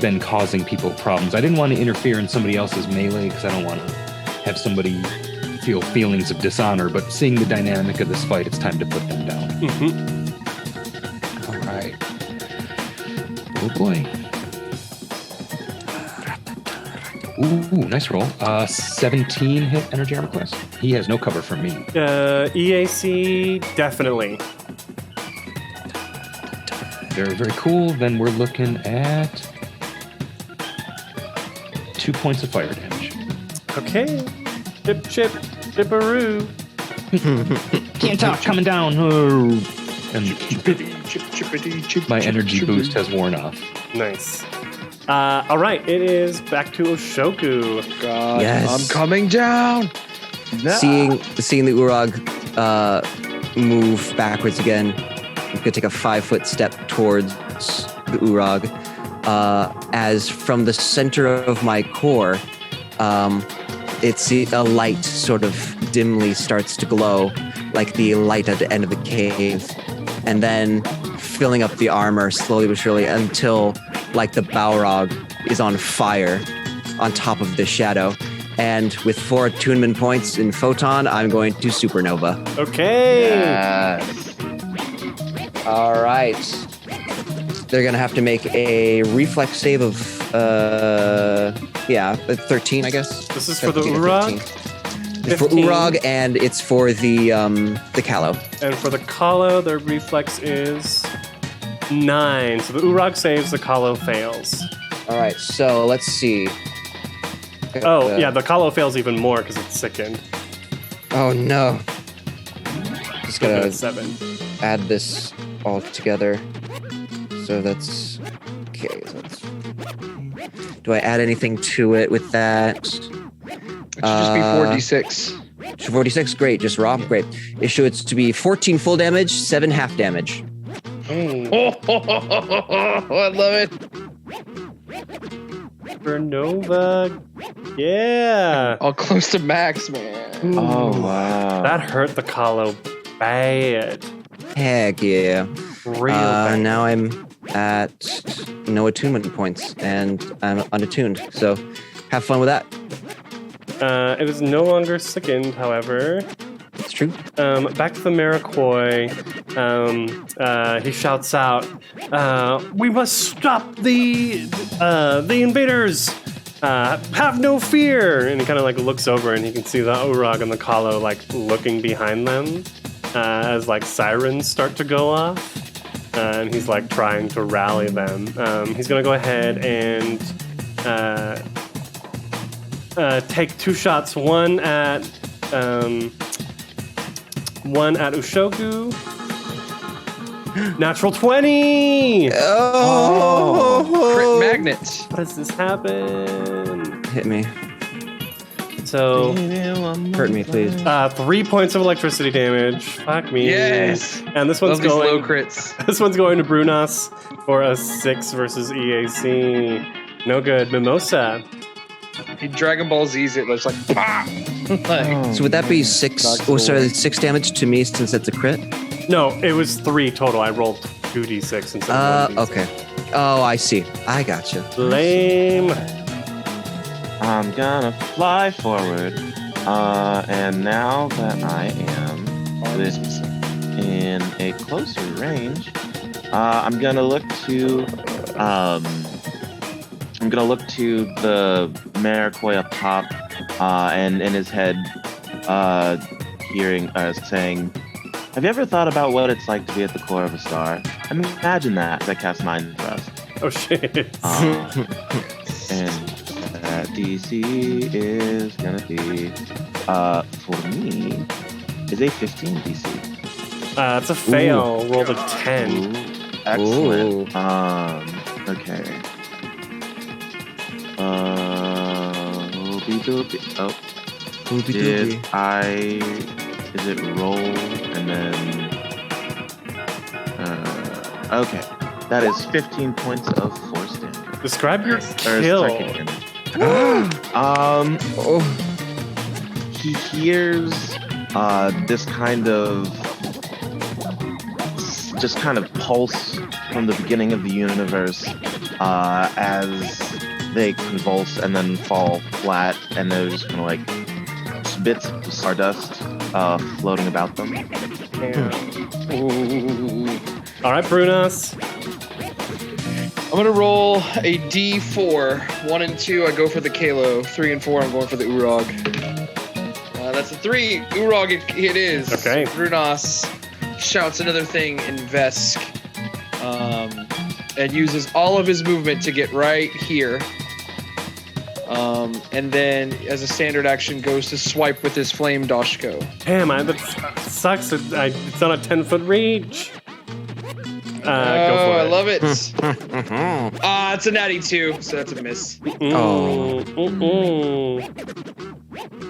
been causing people problems. I didn't want to interfere in somebody else's melee because I don't want to have somebody feel feelings of dishonor, but seeing the dynamic of this fight, it's time to put them down. All right. Oh boy. Ooh, nice roll. 17 hit energy armor class. He has no cover from me. EAC, definitely. Very, very cool. Then we're looking at 2 points of fire damage. Okay. Chip, chipperoo. Can't talk, coming down. Oh. And my energy boost has worn off. Nice. All right, it is back to Oshoku. God, Yes. I'm coming down. Seeing the Urag move backwards again, I'm gonna take a 5-foot step towards the Urag. As from the center of my core, it's a light sort of dimly starts to glow, like the light at the end of the cave, and then filling up the armor slowly but surely until, like, the Balrog is on fire on top of the shadow. And with 4 attunement points in Photon, I'm going to Supernova. Okay. Yes. All right. They're going to have to make a reflex save of, 13, I guess. This is for the 17 or Urag? 15. It's for 15. Urag, and it's for the Callow. And for the Kalo, their reflex is 9. So the Urag saves, the Kalo fails. All right, so let's see. Oh, yeah, the Kalo fails even more because it's sickened. Oh, no. Just Looking gotta at 7. add this all together. So that's... Okay, so that's... Do I add anything to it with that? It should just be 4d6. 46, great, just raw, great. It should to be 14 full damage, 7 half damage. Oh, I love it. Supernova. Yeah. All close to max, man. Oh, wow. That hurt the Kahlo bad. Heck yeah. Real bad. Now I'm at no attunement points, and I'm unattuned. So have fun with that. It is no longer sickened, however. It's true. Back to the Marikoi. He shouts out, "We must stop the invaders! Have no fear!" And he kind of like looks over, and he can see the Urag and the Kahlo like looking behind them as like sirens start to go off. And he's like trying to rally them. He's gonna go ahead and take two shots. One at Ushogu. Natural 20. Oh, Crit magnet. How does this happen? Hit me. So, Hurt me, please. 3 points of electricity damage. Fuck me. Yes. And this one's Love these low going. crits. This one's going to Brunas for a 6 versus EAC. No good. Mimosa. He Dragon Ball Z's it. It's like, pop. Like, So would that be 6? Oh, sorry, 6 damage to me since it's a crit? No, it was 3 total. I rolled 2d6 instead of 1d6. Okay. Oh, I see. I gotcha. Lame. I'm gonna fly forward. And now that I am in a closer range, I'm gonna look to the Marikoi up top, and in his head, saying, "Have you ever thought about what it's like to be at the core of a star? I mean, imagine that." As I cast Mind Thrust. Oh shit. And that DC is gonna be, for me, is a 15 DC. It's a fail. Rolled a 10. Ooh, excellent. Ooh. Okay. Oh, is it roll and then, okay. That is 15 points of force damage. Describe your Or kill. psychic damage. He hears this kind of pulse from the beginning of the universe as they convulse and then fall flat, and there's kind of like bits of stardust floating about them. All right, Brunas. I'm gonna roll a D4. 1 and 2, I go for the Kalo. 3 and 4, I'm going for the Urag. That's a 3. Urag, it is. Okay. Brunas shouts another thing in Vesk, and uses all of his movement to get right here. And then, as a standard action, goes to swipe with his Flame Doshko. Damn, that sucks. It's not a 10-foot reach. Go for I it. love it. It's a natty 2, so that's a miss.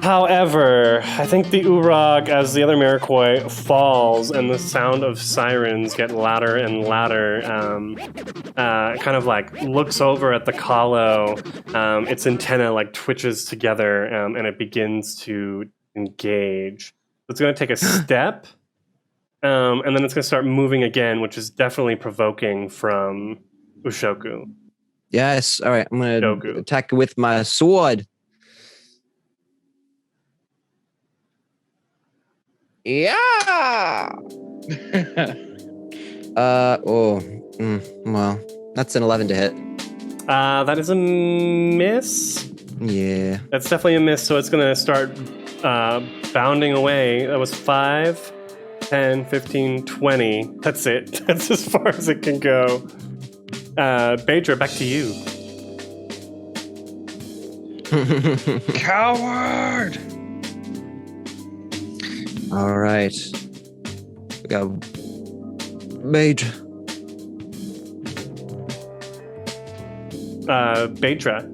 However, I think the Urag, as the other Marikoi, falls and the sound of sirens get louder and louder, kind of like looks over at the Kahlo. Its antenna like twitches together, and it begins to engage. It's going to take a step, and then it's going to start moving again, which is definitely provoking from Ushoku. Yes. All right. I'm going to Shogu. attack with my sword. Yeah. Well, that's an 11 to hit. That is a miss. Yeah. That's definitely a miss, so it's going to start bounding away. That was 5, 10, 15, 20. That's it. That's as far as it can go. Baedra, back to you. Coward! All right. We got Mage. Baedra.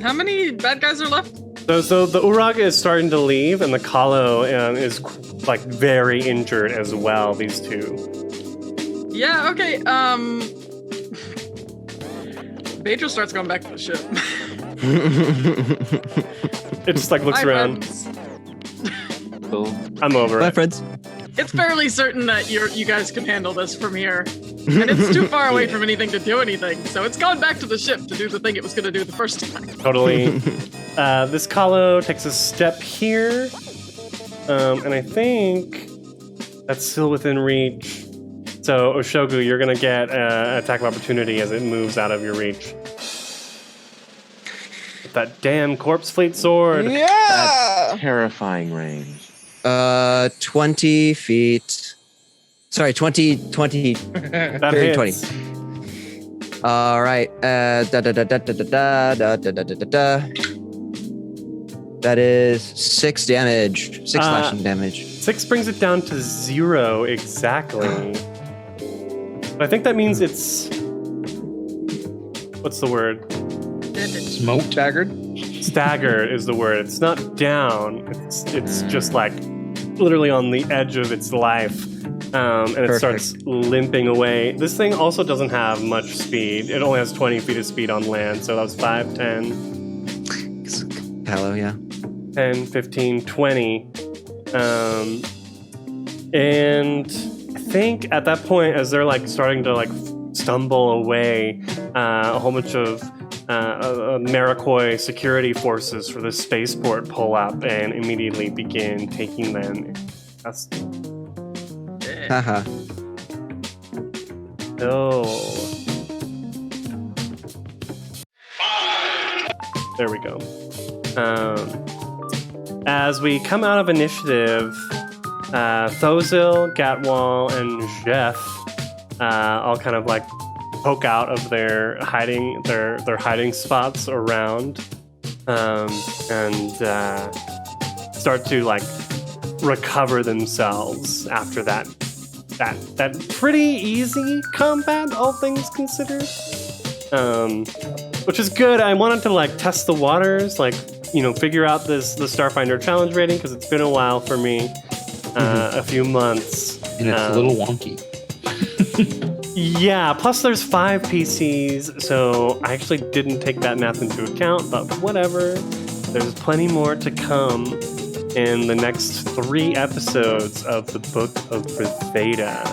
How many bad guys are left? So the Urag is starting to leave, and the Kahlo is like very injured as well. These two. Yeah. Okay. Pedro starts going back to the ship. It just like looks Bye, around. friends. Cool. I'm over Bye, it. friends. It's fairly certain that you guys can handle this from here. And it's too far away from anything to do anything. So it's gone back to the ship to do the thing it was going to do the first time. Totally. This Kahlo takes a step here. And I think that's still within reach. So, Oshogu, you're going to get an attack of opportunity as it moves out of your reach. With that damn corpse fleet sword. Yeah. Terrifying range. 20 feet. Sorry, 20. That Very hits. 20. All right. That is 6 damage. 6 slashing damage. 6 brings it down to 0 exactly. But I think that means it's... What's the word? Smoked. Staggered. Staggered is the word. It's not down. It's just like literally on the edge of its life. And it Perfect. starts limping away. This thing also doesn't have much speed. It only has 20 feet of speed on land. So that was 5, 10, Hello, yeah. 10, 15, 20. And I think at that point, as they're like starting to like stumble away, a whole bunch of Marikoi security forces for the spaceport pull up and immediately begin taking them. That's Haha. There we go. As we come out of initiative, Thozil, Gatwal, and Jeff all kind of like poke out of their hiding spots around, and start to like recover themselves after that pretty easy combat, all things considered. Which is good. I wanted to like test the waters, like, you know, figure out the Starfinder challenge rating, because it's been a while for me, a few months. And it's a little wonky. Yeah, plus there's 5 PCs, so I actually didn't take that math into account, but whatever. There's plenty more to come in the next 3 episodes of the Book of Bretheda.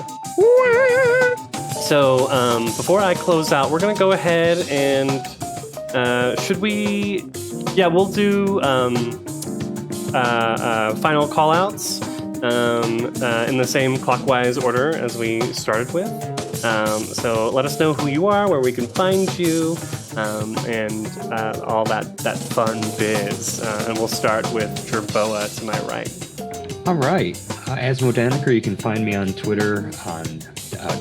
So, before I close out, we're going to go ahead and, should we... Yeah, we'll do final call-outs in the same clockwise order as we started with. So let us know who you are, where we can find you, and all that fun biz. And we'll start with Jerboa to my right. All right. Asmo Daniker, you can find me on Twitter, on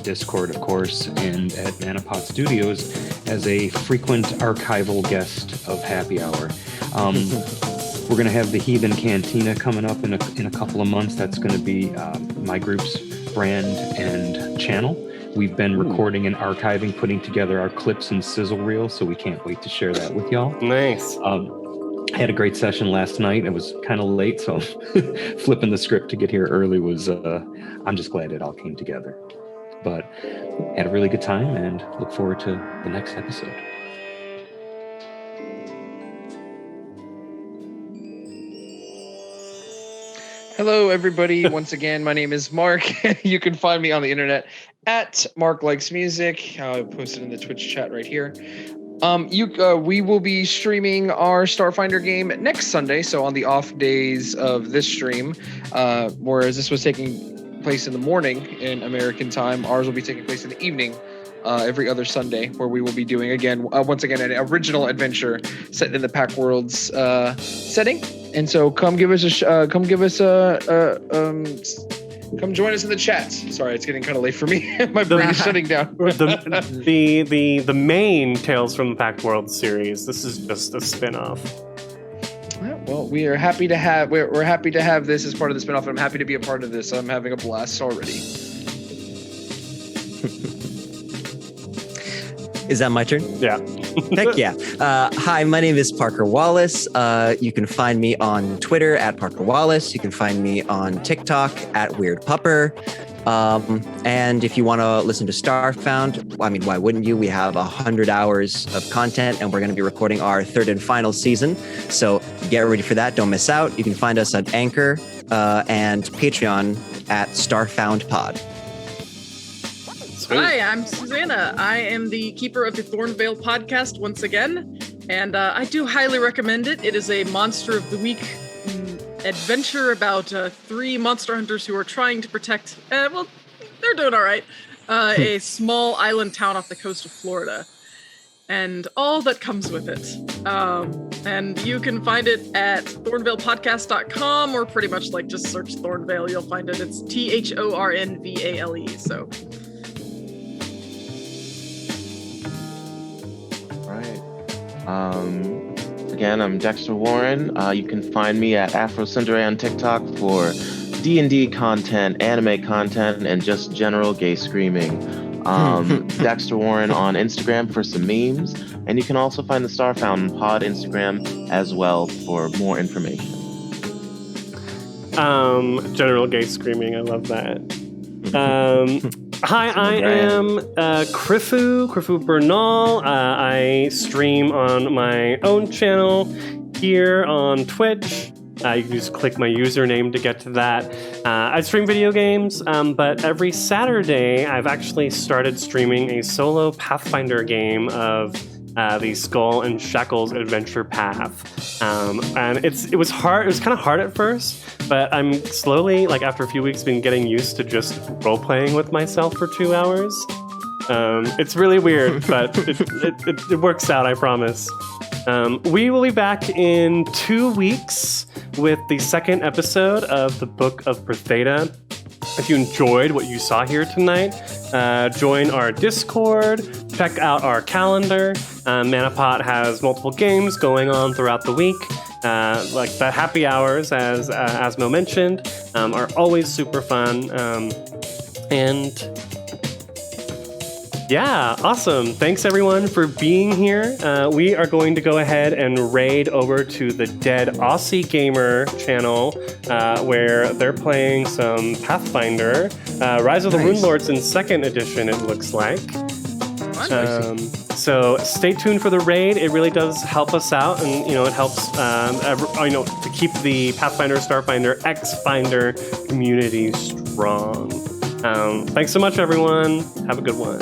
Discord, of course, and at Manapot Studios as a frequent archival guest of Happy Hour. We're going to have the Heathen Cantina coming up in a couple of months. That's going to be my group's brand and channel. We've been recording and archiving, putting together our clips and sizzle reels, so we can't wait to share that with y'all. Nice. I had a great session last night. It was kind of late, so flipping the script to get here early was, I'm just glad it all came together. But had a really good time and look forward to the next episode. Hello, everybody. Once again, my name is Mark. You can find me on the internet at Mark Likes Music. I posted in the Twitch chat right here. We will be streaming our Starfinder game next Sunday, so on the off days of this stream, whereas this was taking place in the morning in American time, ours will be taking place in the evening every other Sunday, where we will be doing once again an original adventure set in the Pact Worlds setting. And so come join us in the chat. Sorry, it's getting kind of late for me. My brain is shutting down. the main Tales from the Pact Worlds series. This is just a spin-off. Well, we are happy to have we're happy to have this as part of the spin-off, and I'm happy to be a part of this. I'm having a blast already. Is that my turn? Yeah. Heck yeah. Hi, my name is Parker Wallace. You can find me on Twitter at Parker Wallace. You can find me on TikTok at Weird Pupper. And if you want to listen to Starfound, I mean, why wouldn't you? We have 100 hours of content, and we're going to be recording our third and final season. So get ready for that. Don't miss out. You can find us at Anchor and Patreon at Starfound Pod. Hi, I'm Susanna. I am the keeper of the Thornvale podcast once again, and I do highly recommend it. It is a Monster of the Week adventure about 3 monster hunters who are trying to protect, they're doing all right, a small island town off the coast of Florida, and all that comes with it. And you can find it at thornvalepodcast.com, or pretty much like just search Thornvale, you'll find it. It's THORNVALE, so... Again, I'm Dexter Warren. You can find me at AfroCindere on TikTok for D&D content, anime content, and just general gay screaming. Dexter Warren on Instagram for some memes. And you can also find the Starfound Pod Instagram as well for more information. General gay screaming, I love that. Hi, I am Krifu Bernal. I stream on my own channel here on Twitch. You can just click my username to get to that. I stream video games, but every Saturday I've actually started streaming a solo Pathfinder game of the Skull and Shackles adventure path. And it was hard. It was kind of hard at first, but I'm slowly, like after a few weeks, been getting used to just role-playing with myself for 2 hours. It's really weird, but it works out, I promise. We will be back in 2 weeks with the second episode of the Book of Bretheda. If you enjoyed what you saw here tonight, join our Discord, check out our calendar. Manapot has multiple games going on throughout the week. Like the happy hours, as Asmo mentioned, are always super fun. And yeah, awesome. Thanks everyone for being here. We are going to go ahead and raid over to the Dead Aussie Gamer channel, where they're playing some Pathfinder, Rise of the Rune Lords in 2nd edition, it looks like. So stay tuned for the raid. It really does help us out, and it helps to keep the Pathfinder, Starfinder, X-Finder community strong. Thanks so much, everyone. Have a good one.